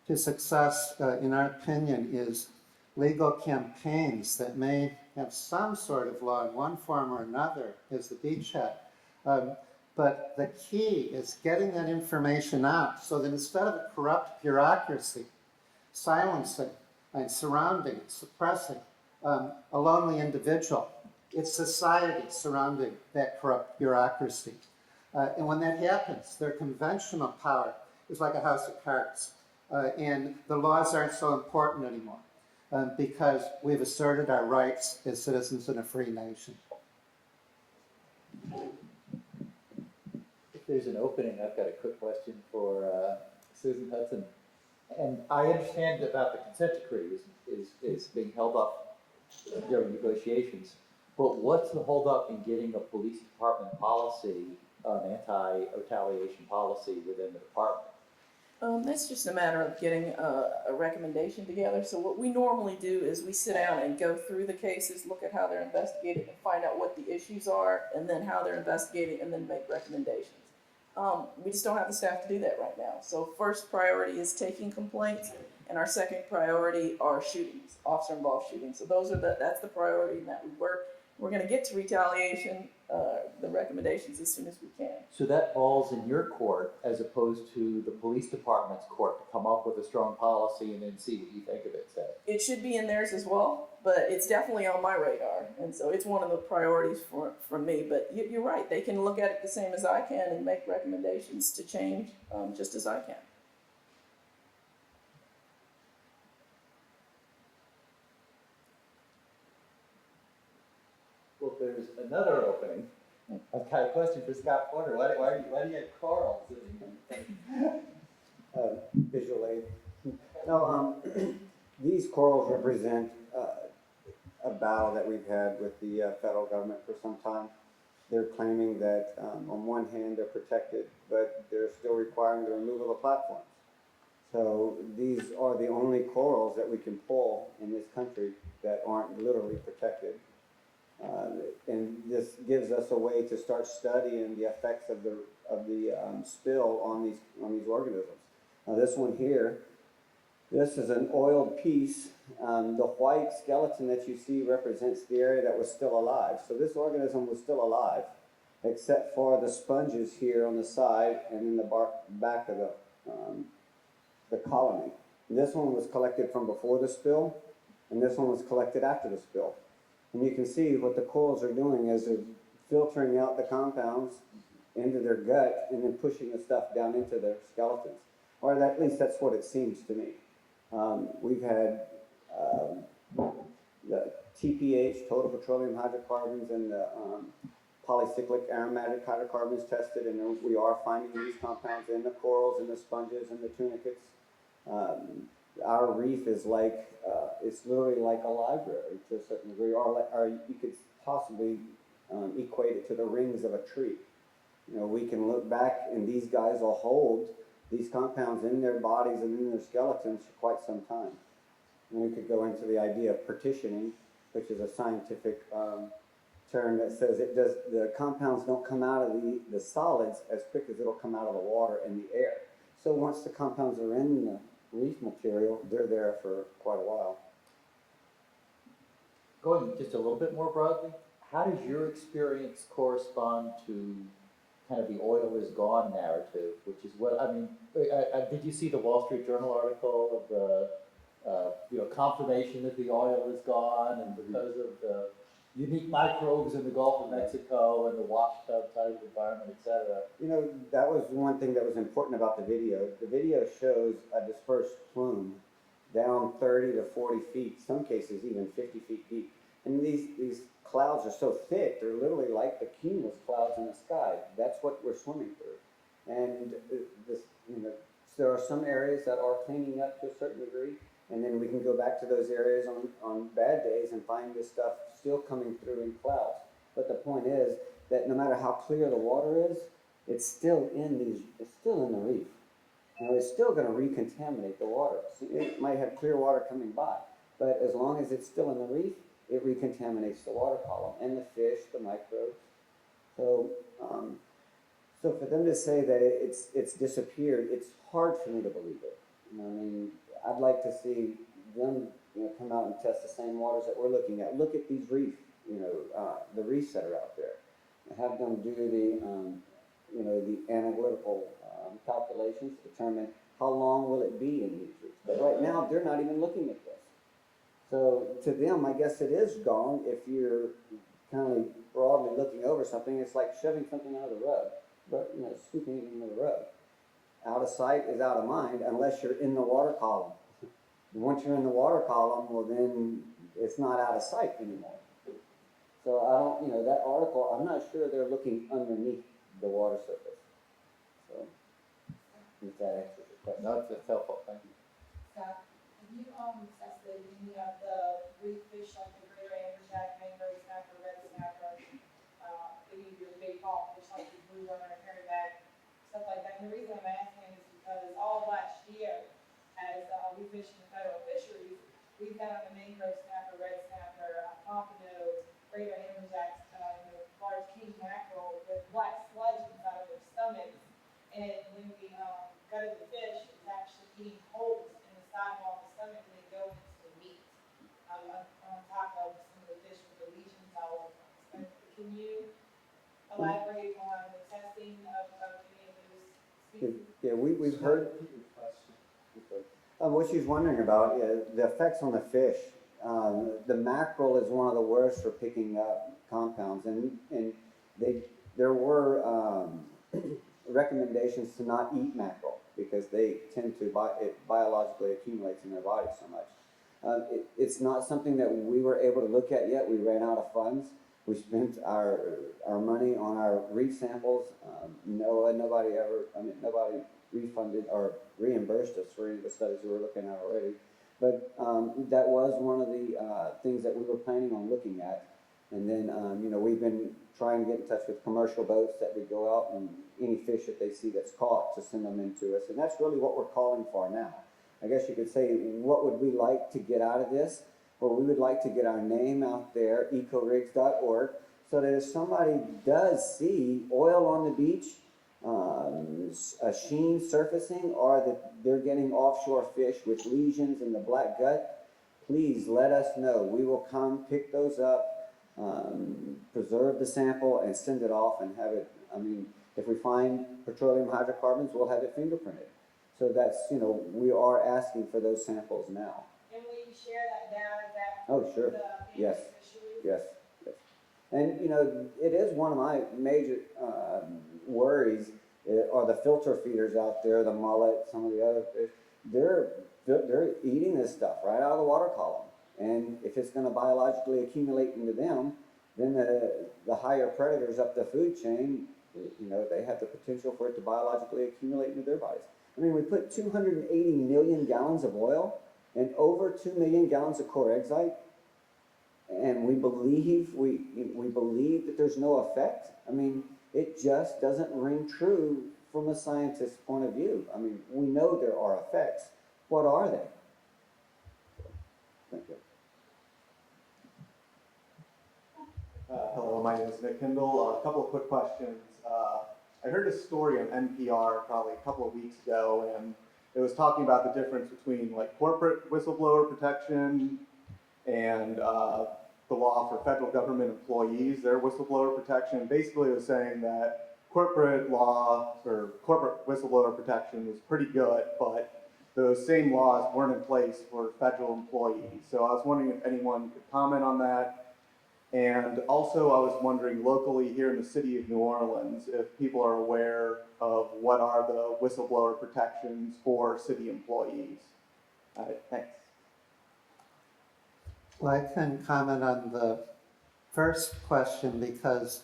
to success, in our opinion, is legal campaigns that may have some sort of law in one form or another is the beachhead. But the key is getting that information out so that instead of a corrupt bureaucracy silencing and surrounding, suppressing a lonely individual, it's society surrounding that corrupt bureaucracy. And when that happens, their conventional power is like a house of cards. And the laws aren't so important anymore because we've asserted our rights as citizens in a free nation.
If there's an opening, I've got a quick question for Susan Hudson. And I understand about the consent decree is being held up during negotiations, but what's the holdup in getting a police department policy, an anti-retaliation policy within the department?
That's just a matter of getting a recommendation together. So what we normally do is we sit down and go through the cases, look at how they're investigated, and find out what the issues are, and then how they're investigated, and then make recommendations. We just don't have the staff to do that right now. So first priority is taking complaints, and our second priority are shootings, officer-involved shootings. So that's the priority in that we work. We're going to get to retaliation, the recommendations as soon as we can.
So that ball's in your court as opposed to the police department's court to come up with a strong policy and then see what you think of it, say.
It should be in theirs as well, but it's definitely on my radar. And so it's one of the priorities for me. But you're right, they can look at it the same as I can and make recommendations to change just as I can.
Well, there's another opening. I've got a question for Scott Porter. Why do you have corals?
Visual aid. No, these corals represent a battle that we've had with the federal government for some time. They're claiming that on one hand they're protected, but they're still requiring the removal of platforms. So these are the only corals that we can pull in this country that aren't literally protected. And this gives us a way to start studying the effects of the spill on these organisms. Now this one here, this is an oiled piece. The white skeleton that you see represents the area that was still alive. So this organism was still alive, except for the sponges here on the side and in the back of the colony. And this one was collected from before the spill, and this one was collected after the spill. And you can see what the corals are doing is they're filtering out the compounds into their gut and then pushing the stuff down into their skeletons. Or at least that's what it seems to me. We've had the TPH, total petroleum hydrocarbons, and the polycyclic aromatic hydrocarbons tested, and we are finding these compounds in the corals, and the sponges, and the tunicates. Our reef is like, it's literally like a library to a certain degree, or you could possibly equate it to the rings of a tree. You know, we can look back and these guys will hold these compounds in their bodies and in their skeletons for quite some time. And we could go into the idea of partitioning, which is a scientific term that says the compounds don't come out of the solids as quick as it'll come out of the water and the air. So once the compounds are in the reef material, they're there for quite a while.
Going just a little bit more broadly, how does your experience correspond to kind of the oil is gone narrative, which is what, I mean, did you see the Wall Street Journal article of the, confirmation that the oil is gone and because of the unique microbes in the Gulf of Mexico and the washed-up type environment, et cetera?
You know, that was one thing that was important about the video. The video shows a dispersed plume down 30 to 40 feet, some cases even 50 feet deep. And these clouds are so thick, they're literally like the cumulus clouds in the sky. That's what we're swimming through. And there are some areas that are cleaning up to a certain degree, and then we can go back to those areas on bad days and find this stuff still coming through in clouds. But the point is that no matter how clear the water is, it's still in the reef. It's still going to recontaminate the water. So it might have clear water coming by, but as long as it's still in the reef, it recontaminates the water column and the fish, the microbes. So, so for them to say that it's disappeared, it's hard for me to believe it. I mean, I'd like to see them come out and test the same waters that we're looking at. Look at these reefs, the reefs that are out there. Have them do the analytical calculations to determine how long will it be in these reefs. But right now, they're not even looking at this. So to them, I guess it is gone. If you're kind of broadly looking over something, it's like shoving something under the rug, but scooping it under the rug. Out of sight is out of mind unless you're in the water column. Once you're in the water column, well then it's not out of sight anymore. So I don't, that article, I'm not sure they're looking underneath the water surface. So if that answers your question.
No, it's helpful, thank you.
Scott, have you tested any of the reef fish like the greater amberjack, mangrove snapper, red snapper, any of your big fall fish like the blue runner, hairyback, stuff like that? And the reason I'm asking is because all of last year, as we fished in the federal fisheries, we found the mangrove snapper, red snapper, pompano, greater amberjacks, large king mackerel with black sludge inside of their stomachs. And when we gutted the fish, it's actually eating holes in the sidewall of the stomach and they go into the meat on top of some of the fish with the lesions all over them. Can you elaborate on the testing of any of those species?
Yeah, we've heard. What she's wondering about is the effects on the fish. The mackerel is one of the worst for picking up compounds, and there were recommendations to not eat mackerel because they tend to it biologically accumulates in their body so much. It's not something that we were able to look at yet. We ran out of funds. We spent our money on our reef samples. Nobody refunded or reimbursed us for any of the studies we were looking at already. But that was one of the things that we were planning on looking at. And then, we've been trying to get in touch with commercial boats that would go out and any fish that they see that's caught to send them into us. And that's really what we're calling for now. I guess you could say, what would we like to get out of this? Well, we would like to get our name out there, ecorigs.org, so that if somebody does see oil on the beach, a sheen surfacing, or that they're getting offshore fish with lesions in the black gut, please let us know. We will come pick those up, preserve the sample, and send it off and have it. If we find petroleum hydrocarbons, we'll have it fingerprinted. So that's, we are asking for those samples now.
And will you share that data back
Oh, sure.
to the
Yes.
fisheries?
Yes. And, it is one of my major worries are the filter feeders out there, the mullet, some of the other fish. They're eating this stuff right out of the water column. And if it's going to biologically accumulate into them, then the higher predators up the food chain, they have the potential for it to biologically accumulate into their bodies. We put 280 million gallons of oil and over 2 million gallons of chlorhexidine, and we believe that there's no effect. It just doesn't ring true from a scientist's point of view. We know there are effects. What are they? Thank you.
Hello, my name is Nick Hindle. A couple of quick questions. I heard a story on NPR probably a couple of weeks ago, and it was talking about the difference between corporate whistleblower protection and the law for federal government employees, their whistleblower protection. Basically, it was saying that corporate law or corporate whistleblower protection was pretty good, but those same laws weren't in place for federal employees. So I was wondering if anyone could comment on that. And also I was wondering locally here in the city of New Orleans if people are aware of what are the whistleblower protections for city employees. All right, thanks.
Well, I can comment on the first question because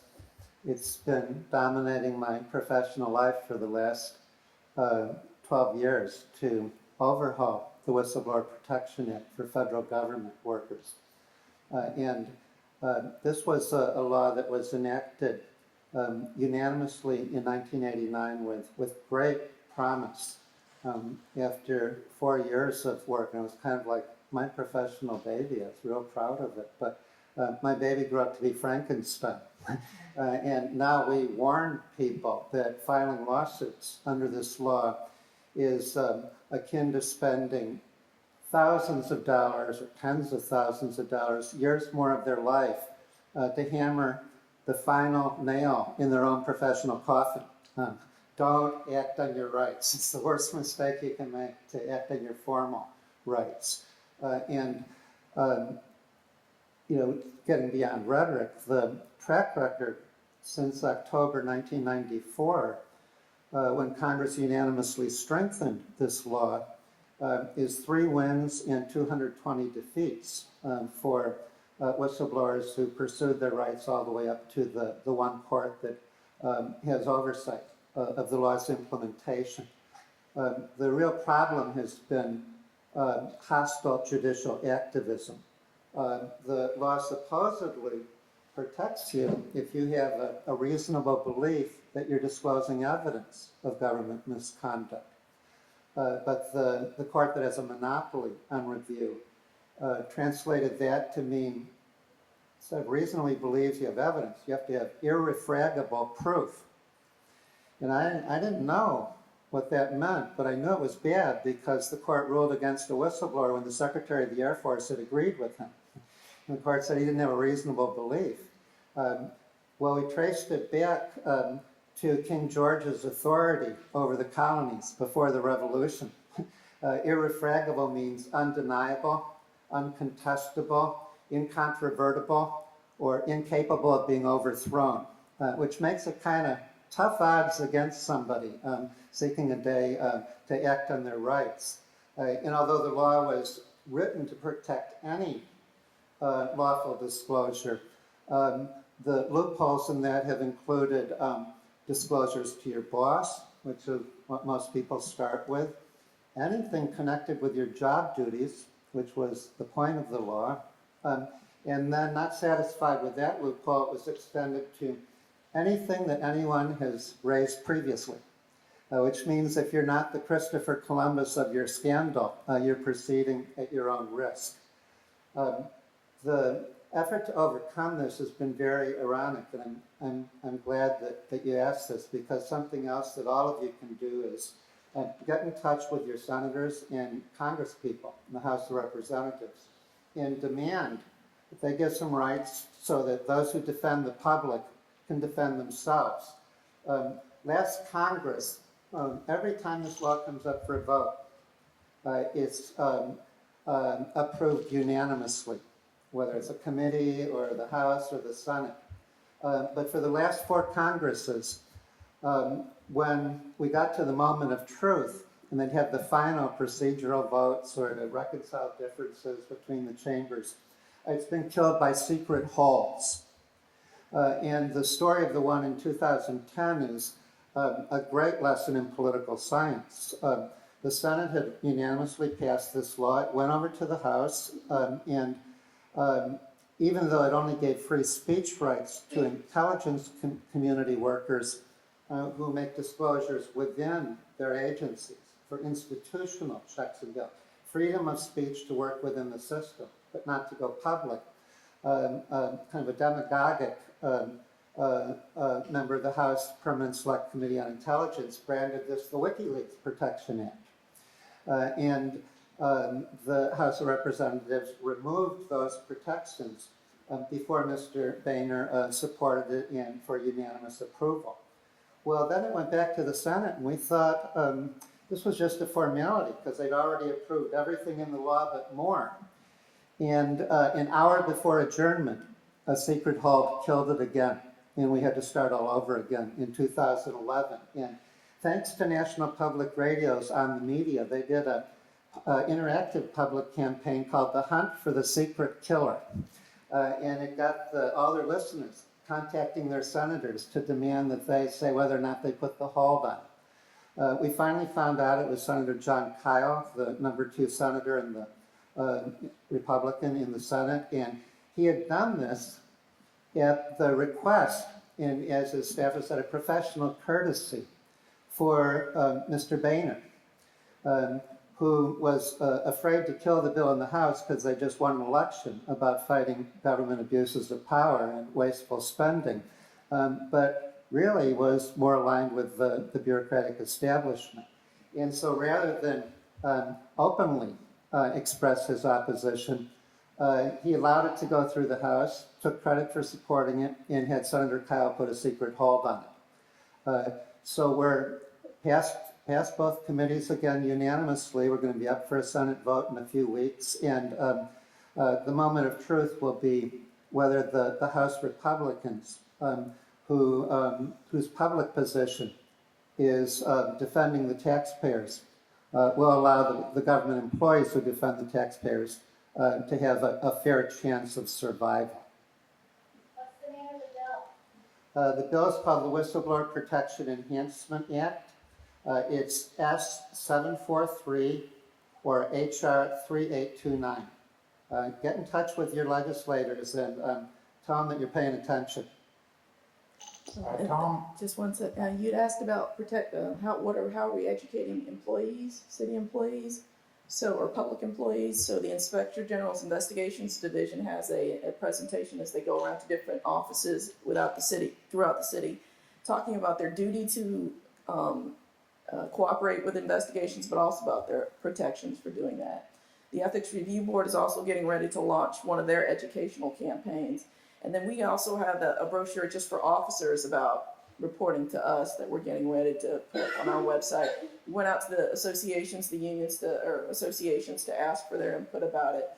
it's been dominating my professional life for the last 12 years to overhaul the Whistleblower Protection Act for federal government workers. This was a law that was enacted unanimously in 1989 with great promise. After 4 years of work, and it was kind of like my professional baby. I was real proud of it. But my baby grew up to be Frankenstein. And now we warn people that filing lawsuits under this law is akin to spending thousands of dollars or tens of thousands of dollars, years more of their life, to hammer the final nail in their own professional coffin. Don't act on your rights. It's the worst mistake you can make, to act on your formal rights. Getting beyond rhetoric, the track record since October 1994, when Congress unanimously strengthened this law, is 3 wins and 220 defeats for whistleblowers who pursued their rights all the way up to the one court that has oversight of the law's implementation. The real problem has been hostile judicial activism. The law supposedly protects you if you have a reasonable belief that you're disclosing evidence of government misconduct. But the court that has a monopoly on review translated that to mean, instead of reasonably believes you have evidence, you have to have irrefragable proof. And I didn't know what that meant, but I knew it was bad because the court ruled against a whistleblower when the Secretary of the Air Force had agreed with him. And the court said he didn't have a reasonable belief. Well, we traced it back to King George's authority over the colonies before the Revolution. Irrefragable means undeniable, uncontestable, incontrovertible, or incapable of being overthrown, which makes it kind of tough odds against somebody seeking a day to act on their rights. And although the law was written to protect any lawful disclosure, the loopholes in that have included disclosures to your boss, which is what most people start with, anything connected with your job duties, which was the point of the law, and then not satisfied with that loophole, it was extended to anything that anyone has raised previously, which means if you're not the Christopher Columbus of your scandal, you're proceeding at your own risk. The effort to overcome this has been very ironic, and I'm glad that you asked this, because something else that all of you can do is get in touch with your senators and congresspeople in the House of Representatives and demand that they give some rights so that those who defend the public can defend themselves. Last Congress, every time this law comes up for a vote, it's approved unanimously, whether it's a committee or the House or the Senate. But for the last 4 Congresses, when we got to the moment of truth and they'd have the final procedural votes or to reconcile differences between the chambers, it's been killed by secret halls. And the story of the one in 2010 is a great lesson in political science. The Senate had unanimously passed this law. It went over to the House, and even though it only gave free speech rights to intelligence community workers who make disclosures within their agencies for institutional checks and balances, freedom of speech to work within the system, but not to go public. Kind of a demagogic member of the House Permanent Select Committee on Intelligence branded this the WikiLeaks Protection Act. And the House of Representatives removed those protections before Mr. Boehner supported it in for unanimous approval. Well, then it went back to the Senate, and we thought this was just a formality because they'd already approved everything in the law but more. And an hour before adjournment, a secret hall killed it again, and we had to start all over again in 2011. And thanks to National Public Radio's On the Media, they did an interactive public campaign called The Hunt for the Secret Killer. And it got all their listeners contacting their senators to demand that they say whether or not they put the hold on. We finally found out it was Senator John Kyle, the #2 senator and the Republican in the Senate, and he had done this at the request, and as his staff has said, a professional courtesy for Mr. Boehner, who was afraid to kill the bill in the House because they just won an election about fighting government abuses of power and wasteful spending, but really was more aligned with the bureaucratic establishment. And so rather than openly express his opposition. He allowed it to go through the House, took credit for supporting it, and had Senator Kyle put a secret hold on it. So we're passed both committees again unanimously. We're going to be up for a Senate vote in a few weeks, and the moment of truth will be whether the House Republicans, whose public position is defending the taxpayers, will allow the government employees who defend the taxpayers to have a fair chance of survival.
What's the name of the bill?
The bill is called the Whistleblower Protection Enhancement Act. It's S743 or HR 3829. Get in touch with your legislators and tell them that you're paying attention.
Tom? Just one sec. You'd asked about how are we educating employees, city employees, or public employees. So the Inspector General's Investigations Division has a presentation as they go around to different offices throughout the city, talking about their duty to cooperate with investigations, but also about their protections for doing that. The Ethics Review Board is also getting ready to launch one of their educational campaigns. And then we also have a brochure just for officers about reporting to us that we're getting ready to put on our website. We went out to the associations, associations to ask for their input about it.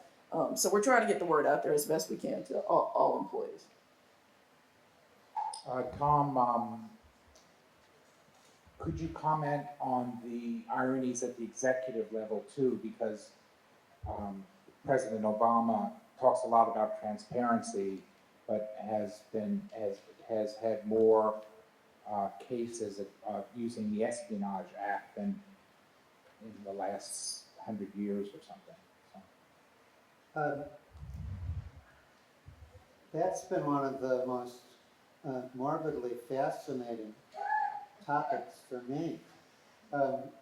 So we're trying to get the word out there as best we can to all employees.
Tom, could you comment on the ironies at the executive level too? Because President Obama talks a lot about transparency, but has had more cases of using the Espionage Act than in the last 100 years or something. So.
That's been one of the most morbidly fascinating topics for me,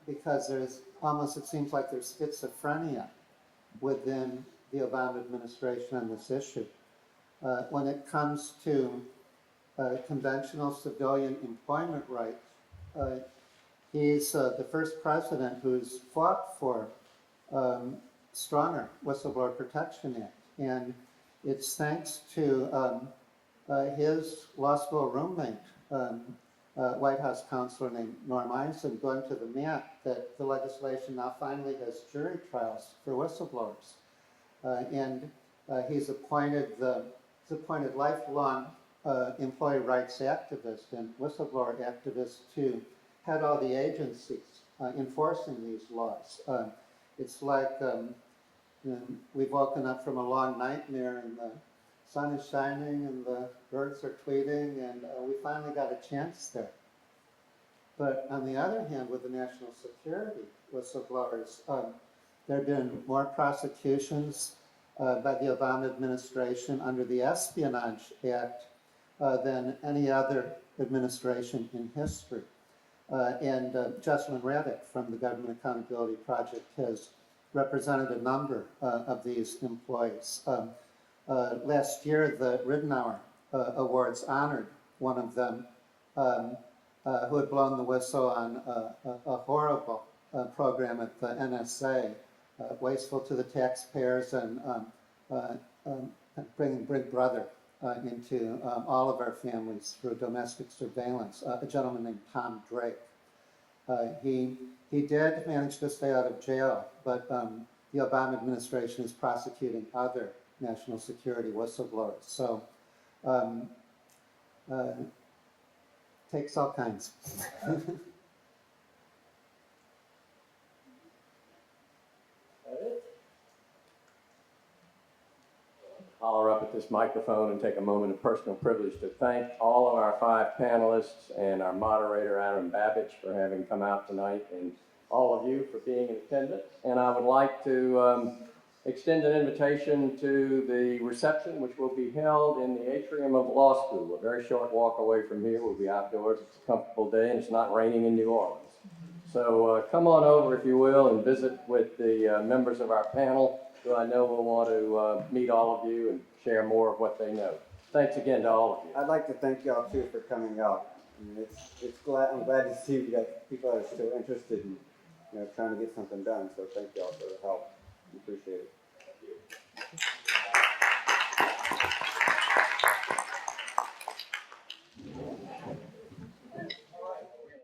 because there's almost, it seems like there's schizophrenia within the Obama administration on this issue. When it comes to conventional civilian employment rights, he's the first president who's fought for stronger Whistleblower Protection Act. And it's thanks to his law school roommate, White House counselor named Norm Eisen, going to the mat that the legislation now finally has jury trials for whistleblowers. And he's appointed lifelong employee rights activist and whistleblower activist to head all the agencies enforcing these laws. It's like we've woken up from a long nightmare and the sun is shining and the birds are tweeting and we finally got a chance there. But on the other hand, with the national security whistleblowers, there have been more prosecutions by the Obama administration under the Espionage Act than any other administration in history. And Jesselyn Redick from the Government Accountability Project has represented a number of these employees. Last year, the Ridenour Awards honored one of them who had blown the whistle on a horrible program at the NSA, wasteful to the taxpayers and bringing Big Brother into all of our families through domestic surveillance, a gentleman named Tom Drake. He did manage to stay out of jail, but the Obama administration is prosecuting other national security whistleblowers. So takes all kinds.
Holler up at this microphone and take a moment of personal privilege to thank all of our 5 panelists and our moderator, Aaron Babbage, for having come out tonight, and all of you for being in attendance. And I would like to extend an invitation to the reception, which will be held in the atrium of the law school. A very short walk away from here. We'll be outdoors. It's a comfortable day, and it's not raining in New Orleans. So come on over, if you will, and visit with the members of our panel, who I know will want to meet all of you and share more of what they know. Thanks again to all of you.
I'd like to thank y'all too for coming out. I mean, I'm glad to see you guys, people are still interested in trying to get something done. So thank y'all for the help.
We appreciate it.